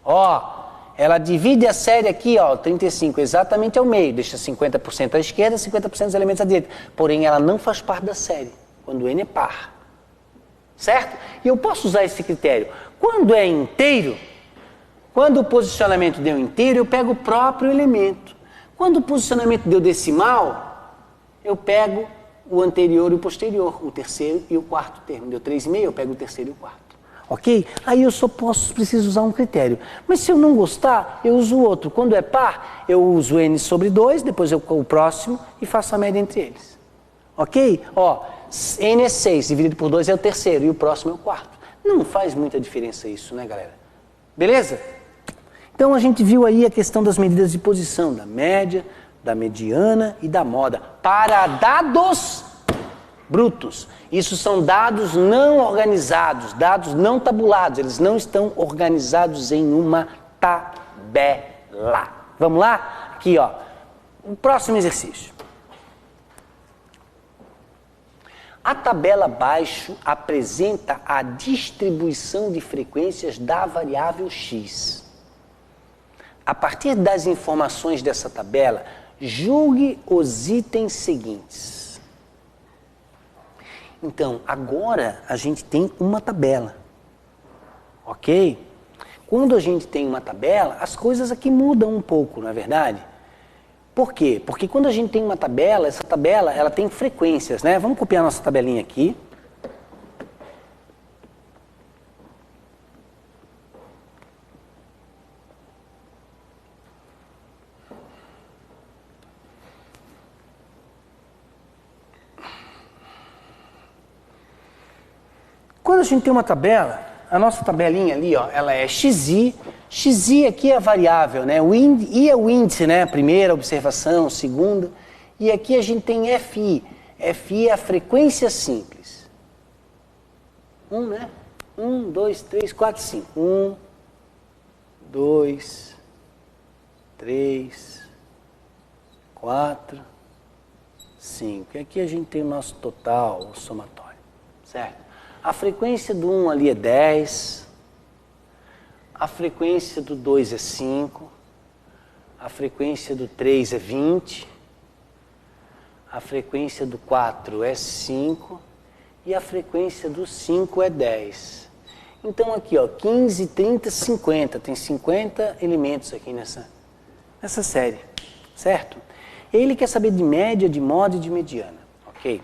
Ó, ela divide a série aqui, ó, 35, exatamente ao meio. Deixa 50% à esquerda, 50% dos elementos à direita. Porém, ela não faz parte da série, quando n é par. Certo? E eu posso usar esse critério. Quando é inteiro, quando o posicionamento deu inteiro, eu pego o próprio elemento. Quando o posicionamento deu decimal, eu pego o anterior e o posterior, o terceiro e o quarto termo. Deu 3,5, eu pego o terceiro e o quarto. Ok? Aí eu só preciso usar um critério. Mas se eu não gostar, eu uso outro. Quando é par, eu uso n sobre 2, depois eu o próximo e faço a média entre eles. Ok? Ó, n é 6, dividido por 2 é o terceiro e o próximo é o quarto. Não faz muita diferença isso, né, galera? Beleza? Então a gente viu aí a questão das medidas de posição, da média, da mediana e da moda, para dados brutos. Isso são dados não organizados, dados não tabulados, eles não estão organizados em uma tabela. Vamos lá? Aqui, ó, o próximo exercício. A tabela abaixo apresenta a distribuição de frequências da variável x. A partir das informações dessa tabela, julgue os itens seguintes. Então, agora a gente tem uma tabela, ok? Quando a gente tem uma tabela, as coisas aqui mudam um pouco, não é verdade? Por quê? Porque quando a gente tem uma tabela, essa tabela ela tem frequências, né? Vamos copiar nossa tabelinha aqui. Quando a gente tem uma tabela, a nossa tabelinha ali, ó, ela é xi. Xi aqui é a variável, né? O I é o índice, né? Primeira observação, segunda. E aqui a gente tem fi. Fi é a frequência simples. 1, né? 1, 2, 3, 4, 5. 1, 2, 3, 4, 5. E aqui a gente tem o nosso total, o somatório. Certo? A frequência do 1 ali é 10, a frequência do 2 é 5, a frequência do 3 é 20, a frequência do 4 é 5 e a frequência do 5 é 10. Então aqui, ó, 15, 30, 50, tem 50 elementos aqui nessa série, certo? Ele quer saber de média, de moda e de mediana, ok?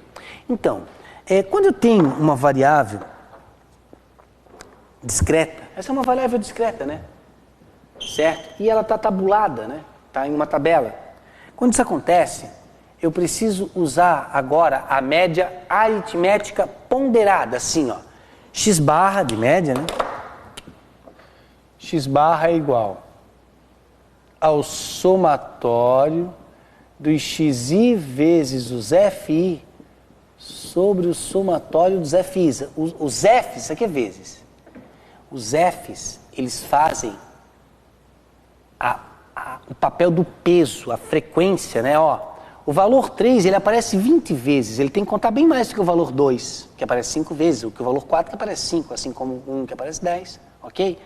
Então, quando eu tenho uma variável discreta, essa é uma variável discreta, né? Certo? E ela está tabulada, né? Está em uma tabela. Quando isso acontece, eu preciso usar agora a média aritmética ponderada, assim, ó. X barra de média, né? X barra é igual ao somatório dos xi vezes os fi sobre o somatório dos fis. Os f's, isso aqui é vezes. Os f's, eles fazem o papel do peso, a frequência, né? Ó, o valor 3, ele aparece 20 vezes. Ele tem que contar bem mais do que o valor 2, que aparece 5 vezes. O que o valor 4, que aparece 5, assim como 1, que aparece 10. Ok?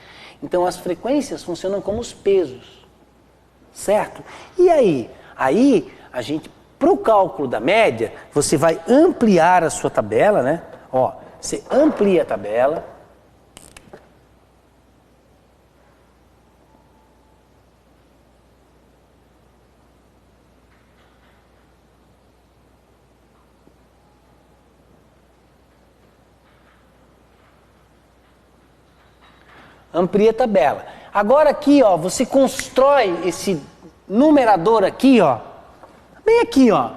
Então, as frequências funcionam como os pesos. Certo? E aí? Aí, a gente... Para o cálculo da média, você vai ampliar a sua tabela, né? Ó, você amplia a tabela. Amplia a tabela. Agora aqui, ó, você constrói esse numerador aqui, ó. Bem aqui, ó.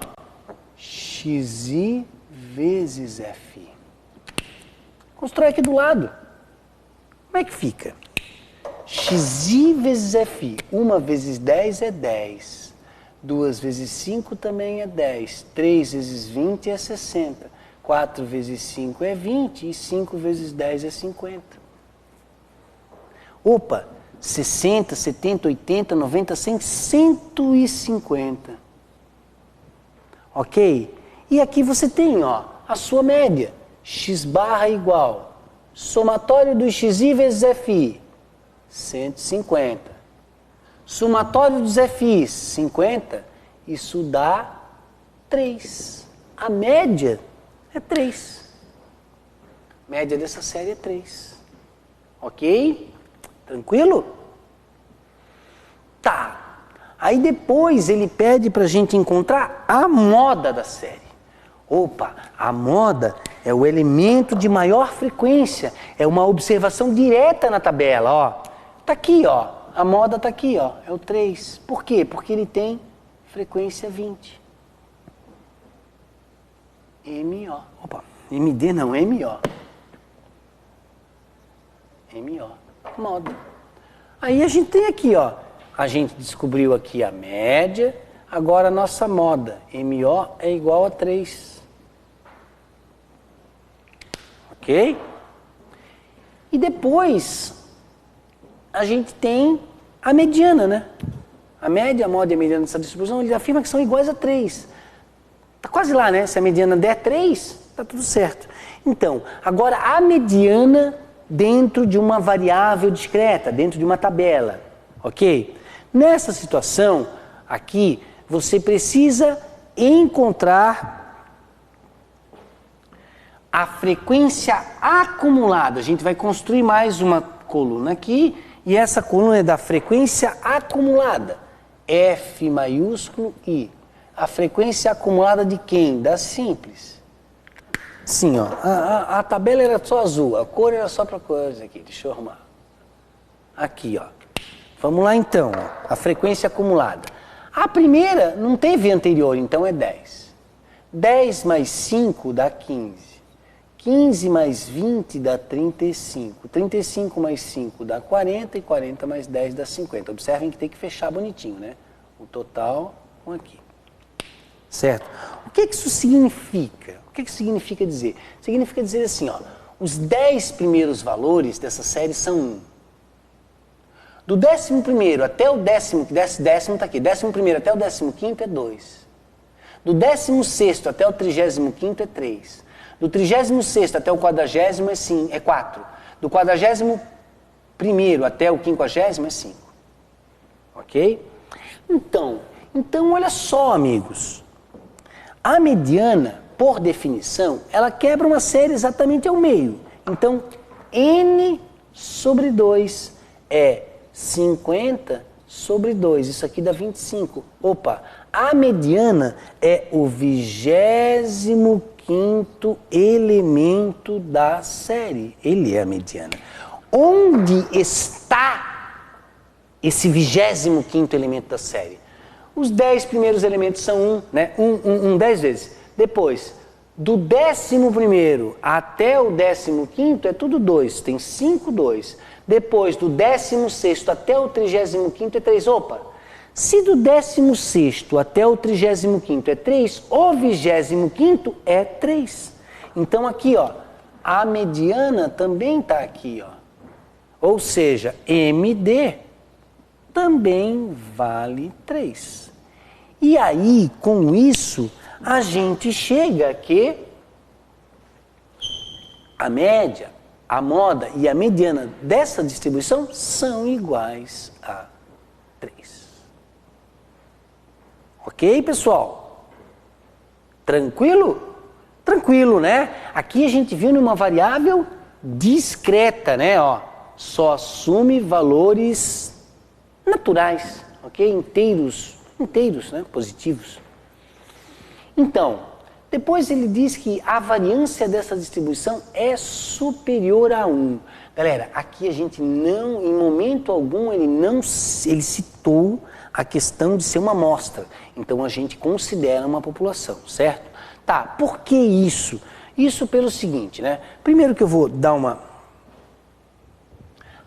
xi vezes fi. Constrói aqui do lado. Como é que fica? xi vezes fi. 1 vezes 10 é 10. 2 vezes 5 também é 10. 3 vezes 20 é 60. 4 vezes 5 é 20. E 5 vezes 10 é 50. Opa! 60, 70, 80, 90, 100, 150. Ok? E aqui você tem, ó, a sua média. X barra igual. Somatório dos xi vezes fi. 150. Somatório dos fi, 50. Isso dá 3. A média é 3. Média dessa série é 3. Ok? Tranquilo? Tá. Aí depois ele pede para a gente encontrar a moda da série. Opa, a moda é o elemento de maior frequência. É uma observação direta na tabela, ó. Tá aqui, ó. A moda tá aqui, ó. É o 3. Por quê? Porque ele tem frequência 20. MO. Opa, MD não, MO. MO. Moda. Aí a gente tem aqui, ó. A gente descobriu aqui a média. Agora a nossa moda. MO é igual a 3. Ok? E depois a gente tem a mediana, né? A média, a moda e a mediana dessa distribuição, ele afirma que são iguais a 3. Tá quase lá, né? Se a mediana der 3, tá tudo certo. Então, agora a mediana dentro de uma variável discreta, dentro de uma tabela, ok? Nessa situação, aqui, você precisa encontrar a frequência acumulada. A gente vai construir mais uma coluna aqui, e essa coluna é da frequência acumulada. F maiúsculo I. A frequência acumulada de quem? Da simples. Sim, ó, a tabela era só azul, a cor era só para coisa aqui, deixa eu arrumar. Aqui, ó. Vamos lá então, ó, a frequência acumulada. A primeira não teve anterior, então é 10. 10 mais 5 dá 15. 15 mais 20 dá 35. 35 mais 5 dá 40 e 40 mais 10 dá 50. Observem que tem que fechar bonitinho, né? O total com aqui. Certo? O que isso significa? O que significa dizer? Significa dizer assim, ó, os 10 primeiros valores dessa série são 1. Do 11º até o décimo está aqui, 11º até o 15º é 2. Do 16º até o 35º é 3. Do 36º até o 40º é 4. Do 41º até o 50º é 5. Ok? Então, olha só, amigos. A mediana, por definição, ela quebra uma série exatamente ao meio. Então, n sobre 2 é 50 sobre 2. Isso aqui dá 25. Opa, a mediana é o 25º elemento da série. Ele é a mediana. Onde está esse 25º elemento da série? Os 10 primeiros elementos são 1, né? 10 vezes. Depois, do 11º até o 15º é tudo 2, tem 5, 2. Depois, do 16º até o 35º é 3. Opa! Se do 16º até o 35º é 3, o 25º é 3. Então aqui, ó, a mediana também está aqui, ó. Ou seja, MD também vale 3. E aí, com isso, a gente chega que a média, a moda e a mediana dessa distribuição são iguais a 3. Ok, pessoal? Tranquilo? Tranquilo, né? Aqui a gente viu numa variável discreta, né? Ó, só assume valores naturais, ok? Inteiros, né? Positivos. Então, Depois ele diz que a variância dessa distribuição é superior a 1. Galera, aqui a gente não, em momento algum, ele citou a questão de ser uma amostra. Então a gente considera uma população, certo? Tá, por que isso? Isso pelo seguinte, né? Primeiro que eu vou dar uma...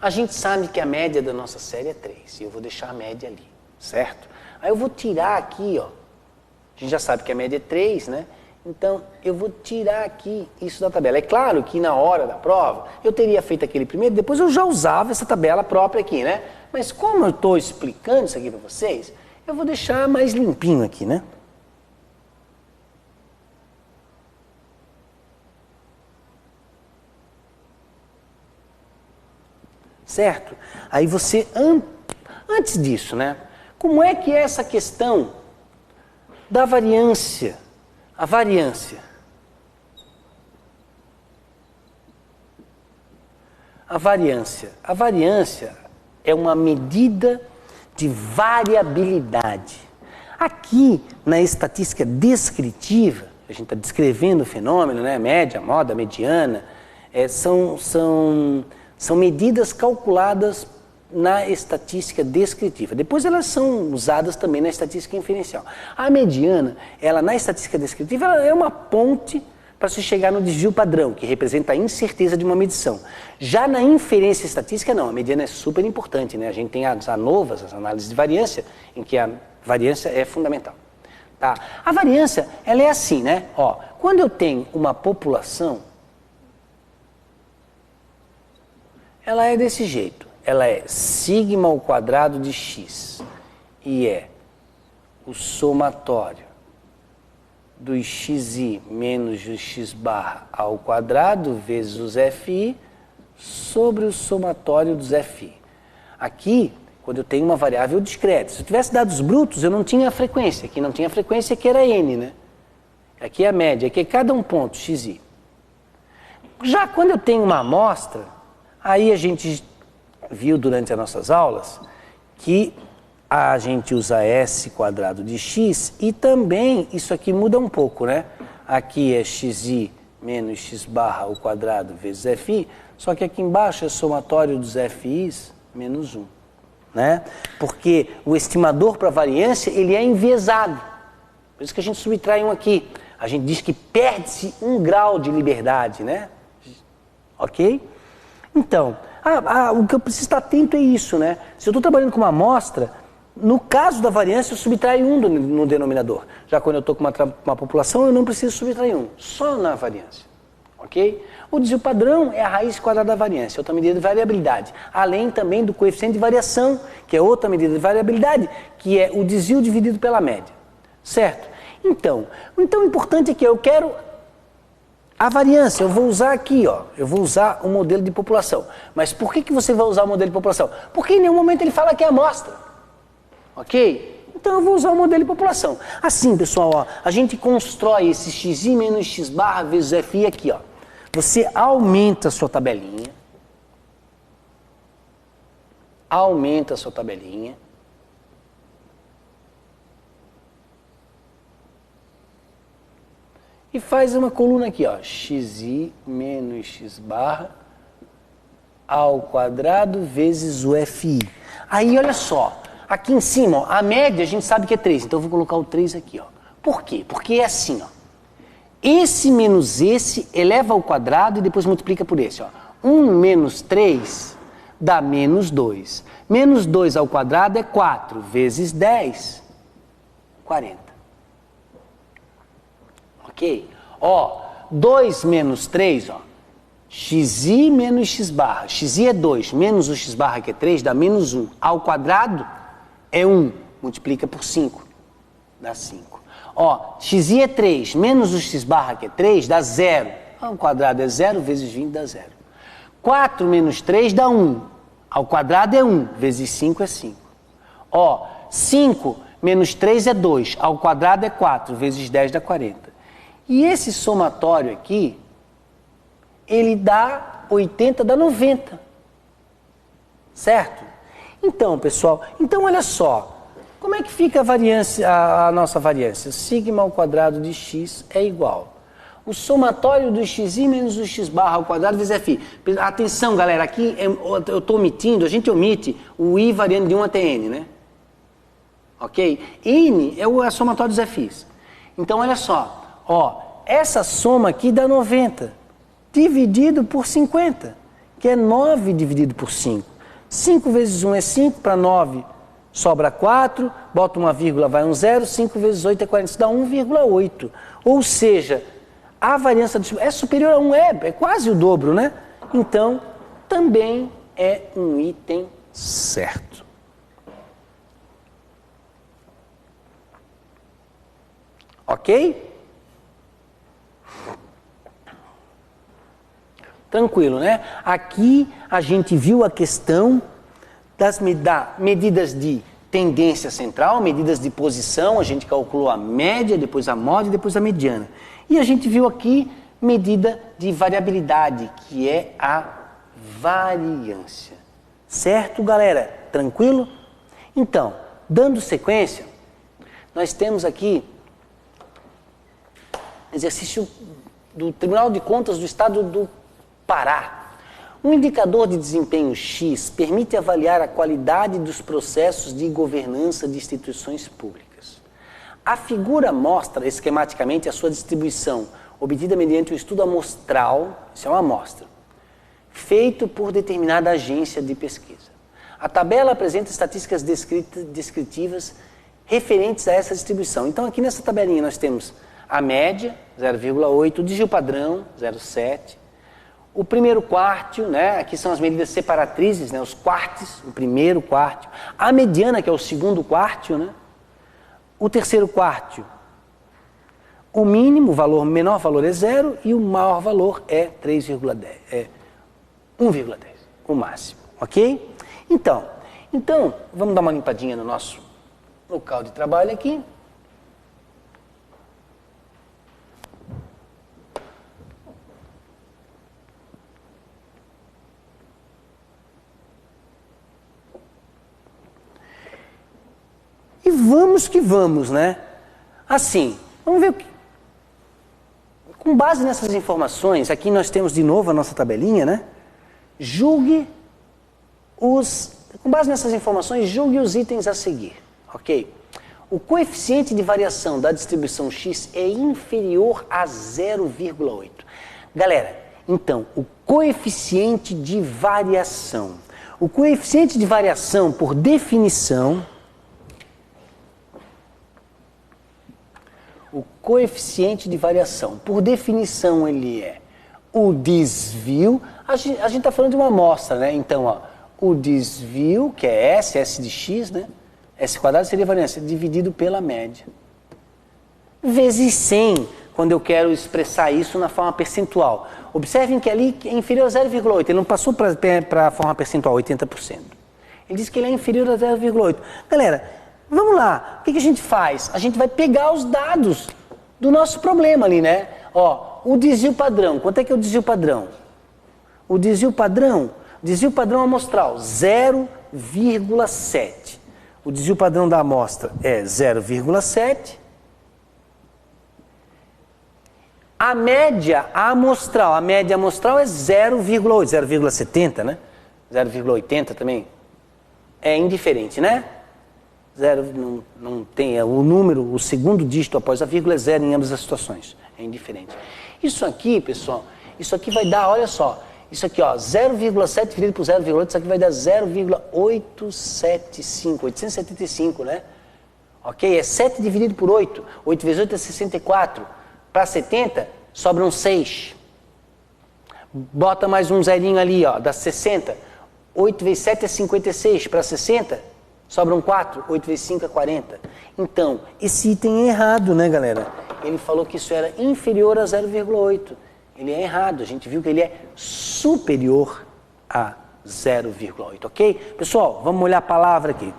A gente sabe que a média da nossa série é 3, e eu vou deixar a média ali, certo? Aí eu vou tirar aqui, ó. A gente já sabe que a média é 3, né? Então, eu vou tirar aqui isso da tabela. É claro que na hora da prova, eu teria feito aquele primeiro, depois eu já usava essa tabela própria aqui, né? Mas como eu estou explicando isso aqui para vocês, eu vou deixar mais limpinho aqui, né? Certo? Aí você, antes disso, né? Como é que é essa questão da variância? A variância. A variância é uma medida de variabilidade. Aqui, na estatística descritiva, a gente está descrevendo o fenômeno, né? Média, moda, mediana, são medidas calculadas na estatística descritiva. Depois elas são usadas também na estatística inferencial. A mediana, ela na estatística descritiva, ela é uma ponte para se chegar no desvio padrão, que representa a incerteza de uma medição. Já na inferência estatística, não, a mediana é super importante, né? A gente tem as ANOVAs, as análises de variância, em que a variância é fundamental. Tá? A variância, ela é assim, né? Ó, quando eu tenho uma população, ela é desse jeito. Ela é sigma ao quadrado de x e é o somatório dos xi menos os x barra ao quadrado vezes os fi sobre o somatório dos fi. Aqui, quando eu tenho uma variável discreta, se eu tivesse dados brutos, eu não tinha a frequência. Aqui não tinha a frequência, que era n, né? Aqui é a média, aqui é cada um ponto, xi. Já quando eu tenho uma amostra, aí a gente viu durante as nossas aulas que a gente usa s quadrado de x e também isso aqui muda um pouco, né? Aqui é xi menos x barra ao quadrado vezes fi, só que aqui embaixo é somatório dos fi's menos 1, né? Porque o estimador para variância, ele é enviesado. Por isso que a gente subtrai um aqui. A gente diz que perde-se 1 grau de liberdade, né? Ok? Então, o que eu preciso estar atento é isso, né? Se eu estou trabalhando com uma amostra, no caso da variância eu subtraio 1 no denominador. Já quando eu estou com uma população, eu não preciso subtrair 1, só na variância. Ok? O desvio padrão é a raiz quadrada da variância, outra medida de variabilidade. Além também do coeficiente de variação, que é outra medida de variabilidade, que é o desvio dividido pela média. Certo? Então, o importante é que eu quero... A variância, eu vou usar aqui, ó, eu vou usar o modelo de população. Mas por que você vai usar o modelo de população? Porque em nenhum momento ele fala que é amostra. Ok? Então eu vou usar o modelo de população. Assim, pessoal, ó, a gente constrói esse xi menos x barra vezes fi aqui, ó. Você aumenta a sua tabelinha. Aumenta a sua tabelinha. E faz uma coluna aqui, ó, xi menos x barra ao quadrado vezes o fi. Aí, olha só, aqui em cima, ó, a média a gente sabe que é 3, então eu vou colocar o 3 aqui, ó. Por quê? Porque é assim, ó. Esse menos esse eleva ao quadrado e depois multiplica por esse, ó. 1 menos 3 dá menos 2. Menos 2 ao quadrado é 4 vezes 10, 40. Ok? Ó, 2 menos 3, ó, xi menos x barra. Xi é 2, menos o x barra que é 3, dá menos 1. Ao quadrado é 1, multiplica por 5, dá 5. Ó, xi é 3, menos o x barra que é 3, dá 0. Ao quadrado é 0, vezes 20 dá 0. 4 menos 3 dá 1. Ao quadrado é 1, vezes 5 é 5. Ó, 5 menos 3 é 2, ao quadrado é 4, vezes 10 dá 40. E esse somatório aqui, ele dá 80, dá 90. Certo? Então, pessoal, então olha só. Como é que fica a variância, a nossa variância? Sigma ao quadrado de x é igual. O somatório do xi menos o x barra ao quadrado vezes fi. Atenção, galera, aqui eu estou omitindo, a gente omite o i variando de 1 até n, né? Ok? N é o somatório dos f's. Então, olha só. Ó, essa soma aqui dá 90, dividido por 50, que é 9 dividido por 5. 5 vezes 1 é 5, para 9 sobra 4, bota uma vírgula, vai um 0, 5 vezes 8 é 40, isso dá 1,8. Ou seja, a variância é superior a 1, é quase o dobro, né? Então, também é um item certo. Ok? Tranquilo, né? Aqui a gente viu a questão das medidas de tendência central, medidas de posição, a gente calculou a média, depois a módia e depois a mediana. E a gente viu aqui medida de variabilidade, que é a variância. Certo, galera? Tranquilo? Então, dando sequência, nós temos aqui exercício do Tribunal de Contas do Estado do Pará. Um indicador de desempenho X permite avaliar a qualidade dos processos de governança de instituições públicas. A figura mostra esquematicamente a sua distribuição, obtida mediante o estudo amostral, isso é uma amostra, feito por determinada agência de pesquisa. A tabela apresenta estatísticas descritivas referentes a essa distribuição. Então, aqui nessa tabelinha nós temos a média, 0,8, o desvio padrão, 0,7, o primeiro quártil, né? Aqui são as medidas separatrizes, né? Os quartis, o primeiro quártil, a mediana, que é o segundo quártil, né? O terceiro quártil, o mínimo, o menor valor é 0 e o maior valor é 3,10, é 1,10, o máximo, ok? Então, vamos dar uma limpadinha no nosso local de trabalho aqui. E vamos que vamos, né? Assim, vamos ver o que... Com base nessas informações, aqui nós temos de novo a nossa tabelinha, né? Com base nessas informações, julgue os itens a seguir, ok? O coeficiente de variação da distribuição X é inferior a 0,8. Galera, então, o coeficiente de variação. O coeficiente de variação, por definição... O coeficiente de variação, por definição, ele é o desvio. A gente está falando de uma amostra, né? Então, ó, o desvio, que é S de x, né? S quadrado seria a variância, dividido pela média. Vezes 100, quando eu quero expressar isso na forma percentual. Observem que ali é inferior a 0,8, ele não passou para a forma percentual, 80%. Ele diz que ele é inferior a 0,8. Galera, vamos lá, o que a gente faz? A gente vai pegar os dados do nosso problema ali, né? Ó, o desvio padrão, quanto é que é o desvio padrão? O desvio padrão amostral, 0,7. O desvio padrão da amostra é 0,7. A média amostral é 0,8, 0,70, né? 0,80 também. É indiferente, né? Zero não tem, o número, o segundo dígito após a vírgula é 0 em ambas as situações. É indiferente. Isso aqui, pessoal, isso aqui vai dar, olha só, isso aqui, ó, 0,7 dividido por 0,8, isso aqui vai dar 0,875, 875, né? Ok? É 7 dividido por 8. 8 vezes 8 é 64. Para 70, sobram 6. Bota mais um zerinho ali, ó, dá 60. 8 vezes 7 é 56. Para 60, sobram 4, 8 vezes 5 é 40. Então, esse item é errado, né, galera? Ele falou que isso era inferior a 0,8. Ele é errado, a gente viu que ele é superior a 0,8, ok? Pessoal, vamos olhar a palavra aqui.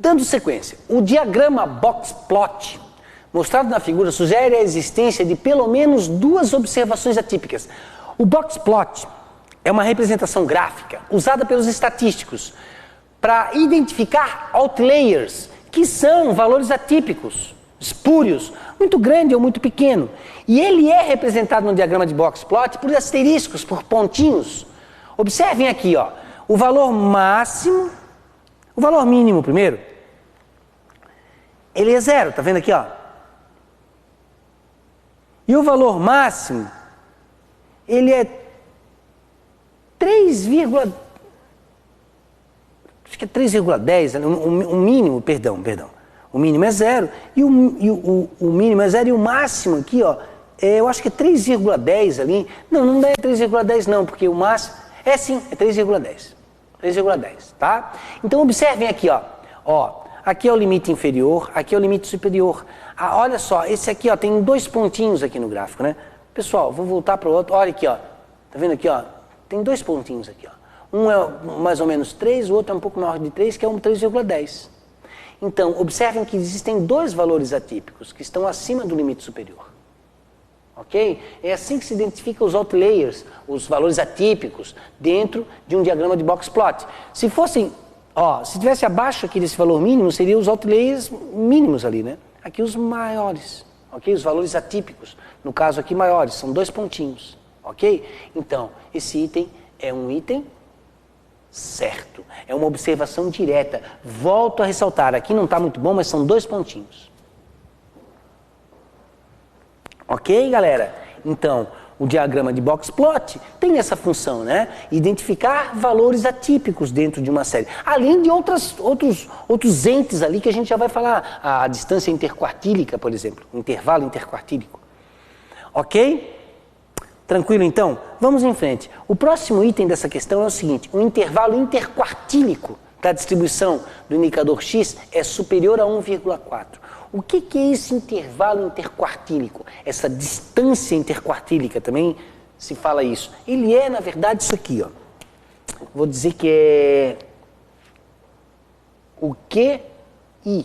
Dando sequência, o diagrama box plot mostrado na figura sugere a existência de pelo menos duas observações atípicas. O box plot é uma representação gráfica usada pelos estatísticos para identificar outliers, que são valores atípicos, espúrios, muito grande ou muito pequeno. E ele é representado no diagrama de box plot por asteriscos, por pontinhos. Observem aqui, ó, o valor máximo, o valor mínimo primeiro, ele é 0, tá vendo aqui, ó? E o valor máximo, ele é 3,10, o mínimo, perdão. O mínimo é 0 e o mínimo é 0 e o máximo aqui, ó, eu acho que é 3,10 ali. Não é 3,10 não, porque o máximo, sim, é 3,10. 3,10, tá? Então observem aqui, ó, aqui é o limite inferior, aqui é o limite superior. Ah, olha só, esse aqui, ó, tem dois pontinhos aqui no gráfico, né? Pessoal, vou voltar para o outro, olha aqui, ó, tá vendo aqui, ó, tem dois pontinhos aqui, ó. Um é mais ou menos 3, o outro é um pouco maior de 3, que é um 3,10. Então, observem que existem dois valores atípicos que estão acima do limite superior. Ok? É assim que se identifica os outliers, os valores atípicos, dentro de um diagrama de box plot. Se fossem, ó, se tivesse abaixo aqui desse valor mínimo, seriam os outliers mínimos ali, né? Aqui os maiores, ok? Os valores atípicos, no caso aqui maiores, são dois pontinhos, ok? Então, esse item é um item certo, é uma observação direta. Volto a ressaltar, aqui não está muito bom, mas são dois pontinhos. Ok, galera? Então, o diagrama de box plot tem essa função, né? Identificar valores atípicos dentro de uma série. Além de outros entes ali que a gente já vai falar. A distância interquartílica, por exemplo. O intervalo interquartílico. Ok? Tranquilo, então? Vamos em frente. O próximo item dessa questão é o seguinte. O intervalo interquartílico da distribuição do indicador X é superior a 1,4. O que é esse intervalo interquartílico? Essa distância interquartílica, também se fala isso. Ele é, na verdade, isso aqui, ó. Vou dizer que é o QI,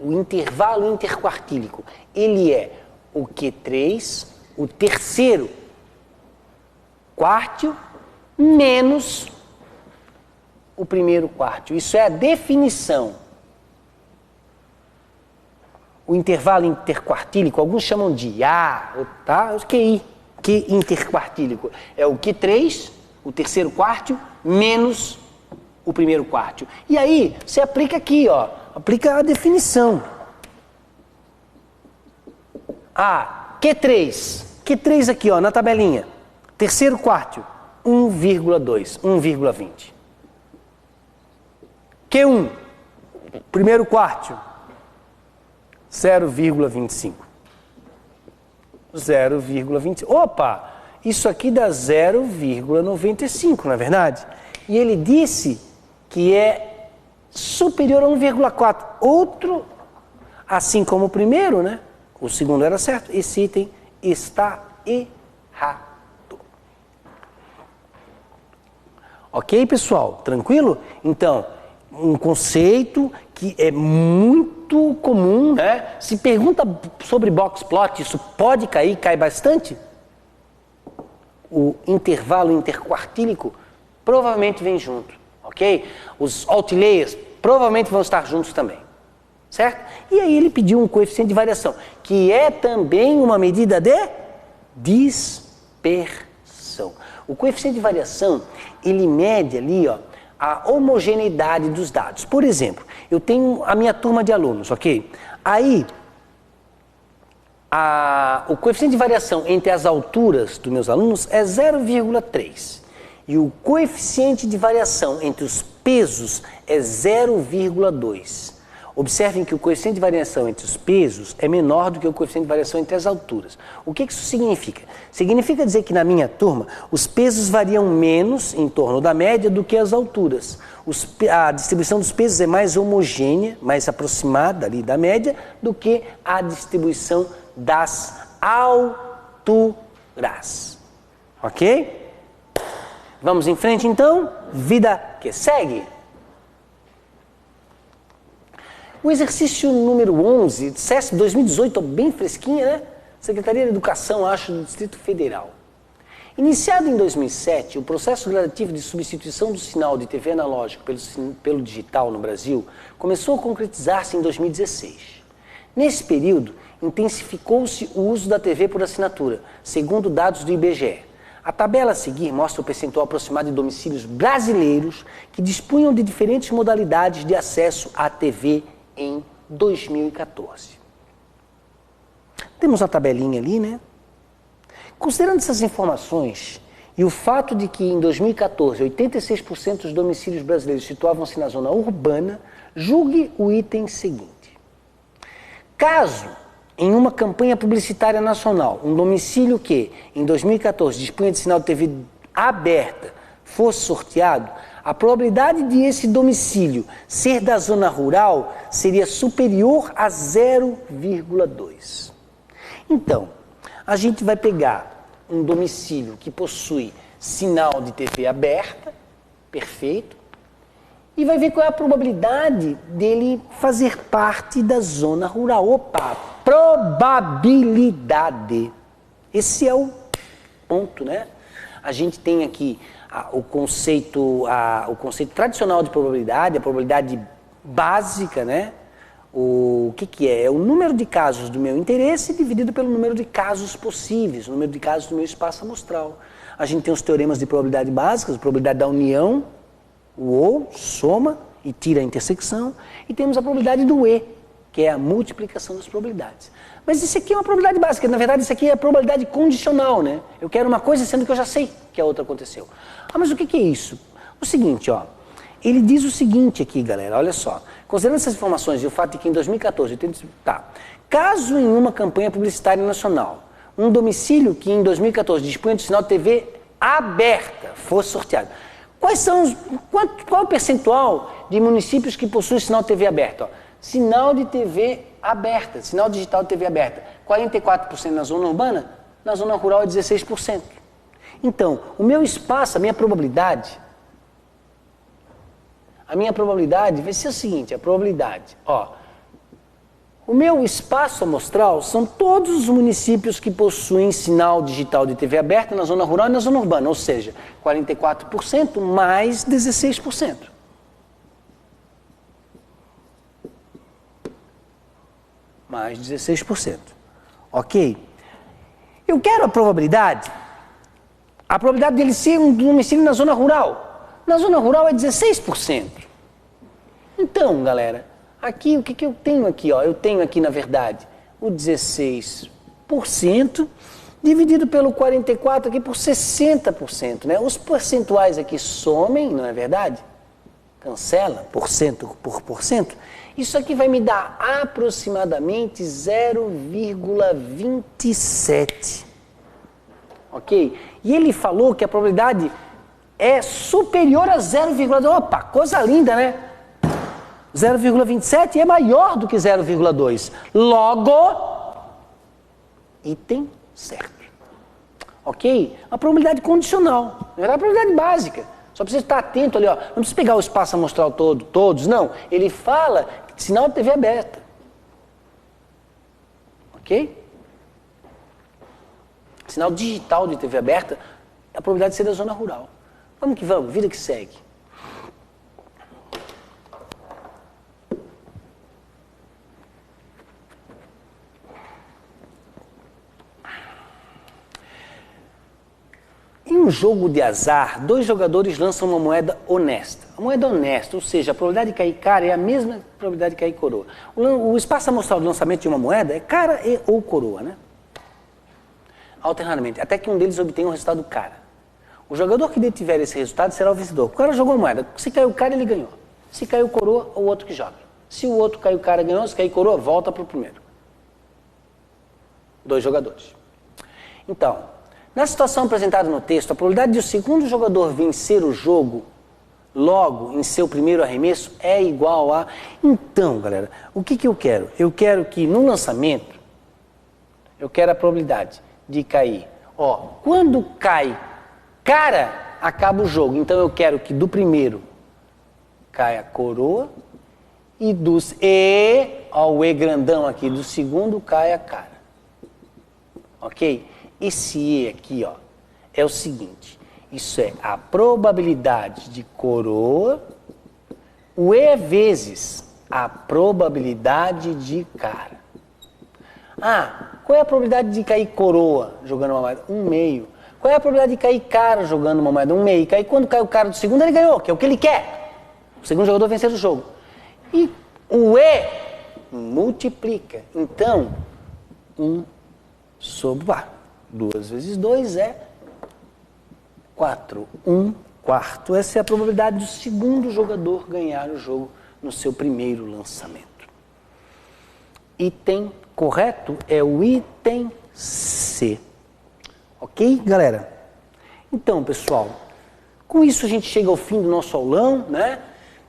o intervalo interquartílico. Ele é o Q3, o terceiro quartil, menos o primeiro quartil. Isso é a definição. O intervalo interquartílico, alguns chamam de A, tá? O QI, Q interquartílico. É o Q3, o terceiro quartil, menos o primeiro quartil. E aí, você aplica aqui, ó, aplica a definição. Q3. Q3 aqui, ó, na tabelinha. Terceiro quartil, 1,2, 1,20. Q1, primeiro quartil, 0,25. 0,20. Opa! Isso aqui dá 0,95, não é verdade? E ele disse que é superior a 1,4. Outro, assim como o primeiro, né? O segundo era certo. Esse item está errado. Ok, pessoal? Tranquilo? Então, um conceito que é muito comum, né? Se pergunta sobre box plot, isso pode cair, cai bastante? O intervalo interquartílico provavelmente vem junto, ok? Os outliers provavelmente vão estar juntos também, certo? E aí ele pediu um coeficiente de variação, que é também uma medida de dispersão. O coeficiente de variação, ele mede ali, ó, a homogeneidade dos dados. Por exemplo, eu tenho a minha turma de alunos, ok? Aí, o coeficiente de variação entre as alturas dos meus alunos é 0,3. E o coeficiente de variação entre os pesos é 0,2. Observem que o coeficiente de variação entre os pesos é menor do que o coeficiente de variação entre as alturas. O que isso significa? Significa dizer que na minha turma os pesos variam menos em torno da média do que as alturas. A distribuição dos pesos é mais homogênea, mais aproximada ali da média do que a distribuição das alturas. Ok? Vamos em frente então? Vida que segue. O exercício número 11, CESP 2018, bem fresquinha, né? Secretaria de Educação, acho, do Distrito Federal. Iniciado em 2007, o processo gradativo de substituição do sinal de TV analógico pelo digital no Brasil começou a concretizar-se em 2016. Nesse período, intensificou-se o uso da TV por assinatura, segundo dados do IBGE. A tabela a seguir mostra o percentual aproximado de domicílios brasileiros que dispunham de diferentes modalidades de acesso à TV em 2014. Temos a tabelinha ali, né? Considerando essas informações e o fato de que em 2014 86% dos domicílios brasileiros situavam-se na zona urbana, julgue o item seguinte. Caso, em uma campanha publicitária nacional, um domicílio que, em 2014, dispunha de sinal de TV aberta fosse sorteado, a probabilidade de esse domicílio ser da zona rural seria superior a 0,2. Então, a gente vai pegar um domicílio que possui sinal de TV aberta, perfeito, e vai ver qual é a probabilidade dele fazer parte da zona rural. Opa, probabilidade. Esse é o ponto, né? A gente tem aqui o conceito tradicional de probabilidade, a probabilidade básica, né? O que é? É o número de casos do meu interesse dividido pelo número de casos possíveis, o número de casos do meu espaço amostral. A gente tem os teoremas de probabilidade básicas, a probabilidade da união, o ou, soma e tira a intersecção, e temos a probabilidade do e, que é a multiplicação das probabilidades. Mas isso aqui é uma probabilidade básica, na verdade isso aqui é a probabilidade condicional, né? Eu quero uma coisa sendo que eu já sei que a outra aconteceu. Ah, mas o que é isso? O seguinte, ó, ele diz o seguinte aqui, galera, olha só. Considerando essas informações e o fato de que em 2014, caso em uma campanha publicitária nacional, um domicílio que em 2014 dispunha de sinal de TV aberta fosse sorteado, qual é o percentual de municípios que possuem sinal de TV aberta? Ó, sinal de TV aberta, sinal digital de TV aberta, 44% na zona urbana, na zona rural é 16%. Então, o meu espaço, a minha probabilidade vai ser o seguinte, a probabilidade, ó, o meu espaço amostral são todos os municípios que possuem sinal digital de TV aberta na zona rural e na zona urbana, ou seja, 44% mais 16%. Mais 16%. Ok? Eu quero a probabilidade dele ser um domicílio na zona rural. Na zona rural é 16%. Então, galera, aqui o que eu tenho aqui? Ó? Eu tenho aqui, na verdade, o 16% dividido pelo 44% aqui por 60%. Né? Os percentuais aqui somem, não é verdade? Cancela, porcento por porcento. Isso aqui vai me dar aproximadamente 0,27. Ok? E ele falou que a probabilidade é superior a 0,2. Opa, coisa linda, né? 0,27 é maior do que 0,2. Logo, item certo. Ok? A probabilidade condicional. Na verdade, a probabilidade básica. Só precisa estar atento ali, ó. Não precisa pegar o espaço amostral todo, todos, não. Ele fala de sinal de TV aberta. Ok? Sinal digital de TV aberta, a probabilidade de ser da zona rural. Vamos que vamos, vida que segue. Em um jogo de azar, dois jogadores lançam uma moeda honesta. A moeda honesta, ou seja, a probabilidade de cair cara é a mesma probabilidade de cair coroa. O espaço amostral do lançamento de uma moeda é cara e ou coroa, né? Alternadamente, até que um deles obtenha o resultado cara. O jogador que detiver esse resultado será o vencedor. O cara jogou a moeda. Se caiu cara, ele ganhou. Se caiu coroa, o outro que joga. Se o outro caiu cara, ganhou. Se caiu coroa, volta para o primeiro. Dois jogadores. Então, na situação apresentada no texto, a probabilidade de o segundo jogador vencer o jogo logo em seu primeiro arremesso é igual a... Então, galera, o que eu quero? Eu quero que no lançamento, eu quero a probabilidade de cair. Ó, quando cai cara, acaba o jogo. Então eu quero que do primeiro caia coroa E dos E, ó, o E grandão aqui, do segundo cai a cara. Ok? Esse E aqui, ó, é o seguinte. Isso é a probabilidade de coroa. O E vezes a probabilidade de cara. Ah, qual é a probabilidade de cair coroa jogando uma moeda? 1/2. Qual é a probabilidade de cair cara jogando uma moeda? 1/2. Cair quando cai o cara do segundo, ele ganhou, que é o que ele quer. O segundo jogador vencer o jogo. E o E multiplica. Então, 1 sobre 4. 2 vezes 2 é 4. 1/4. Essa é a probabilidade do segundo jogador ganhar o jogo no seu primeiro lançamento. Item correto é o item C. Ok, galera? Então, pessoal, com isso a gente chega ao fim do nosso aulão, né?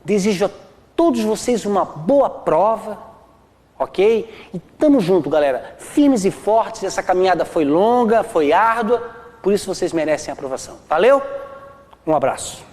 Desejo a todos vocês uma boa prova, ok? E tamo junto, galera. Firmes e fortes, essa caminhada foi longa, foi árdua, por isso vocês merecem a aprovação. Valeu? Um abraço.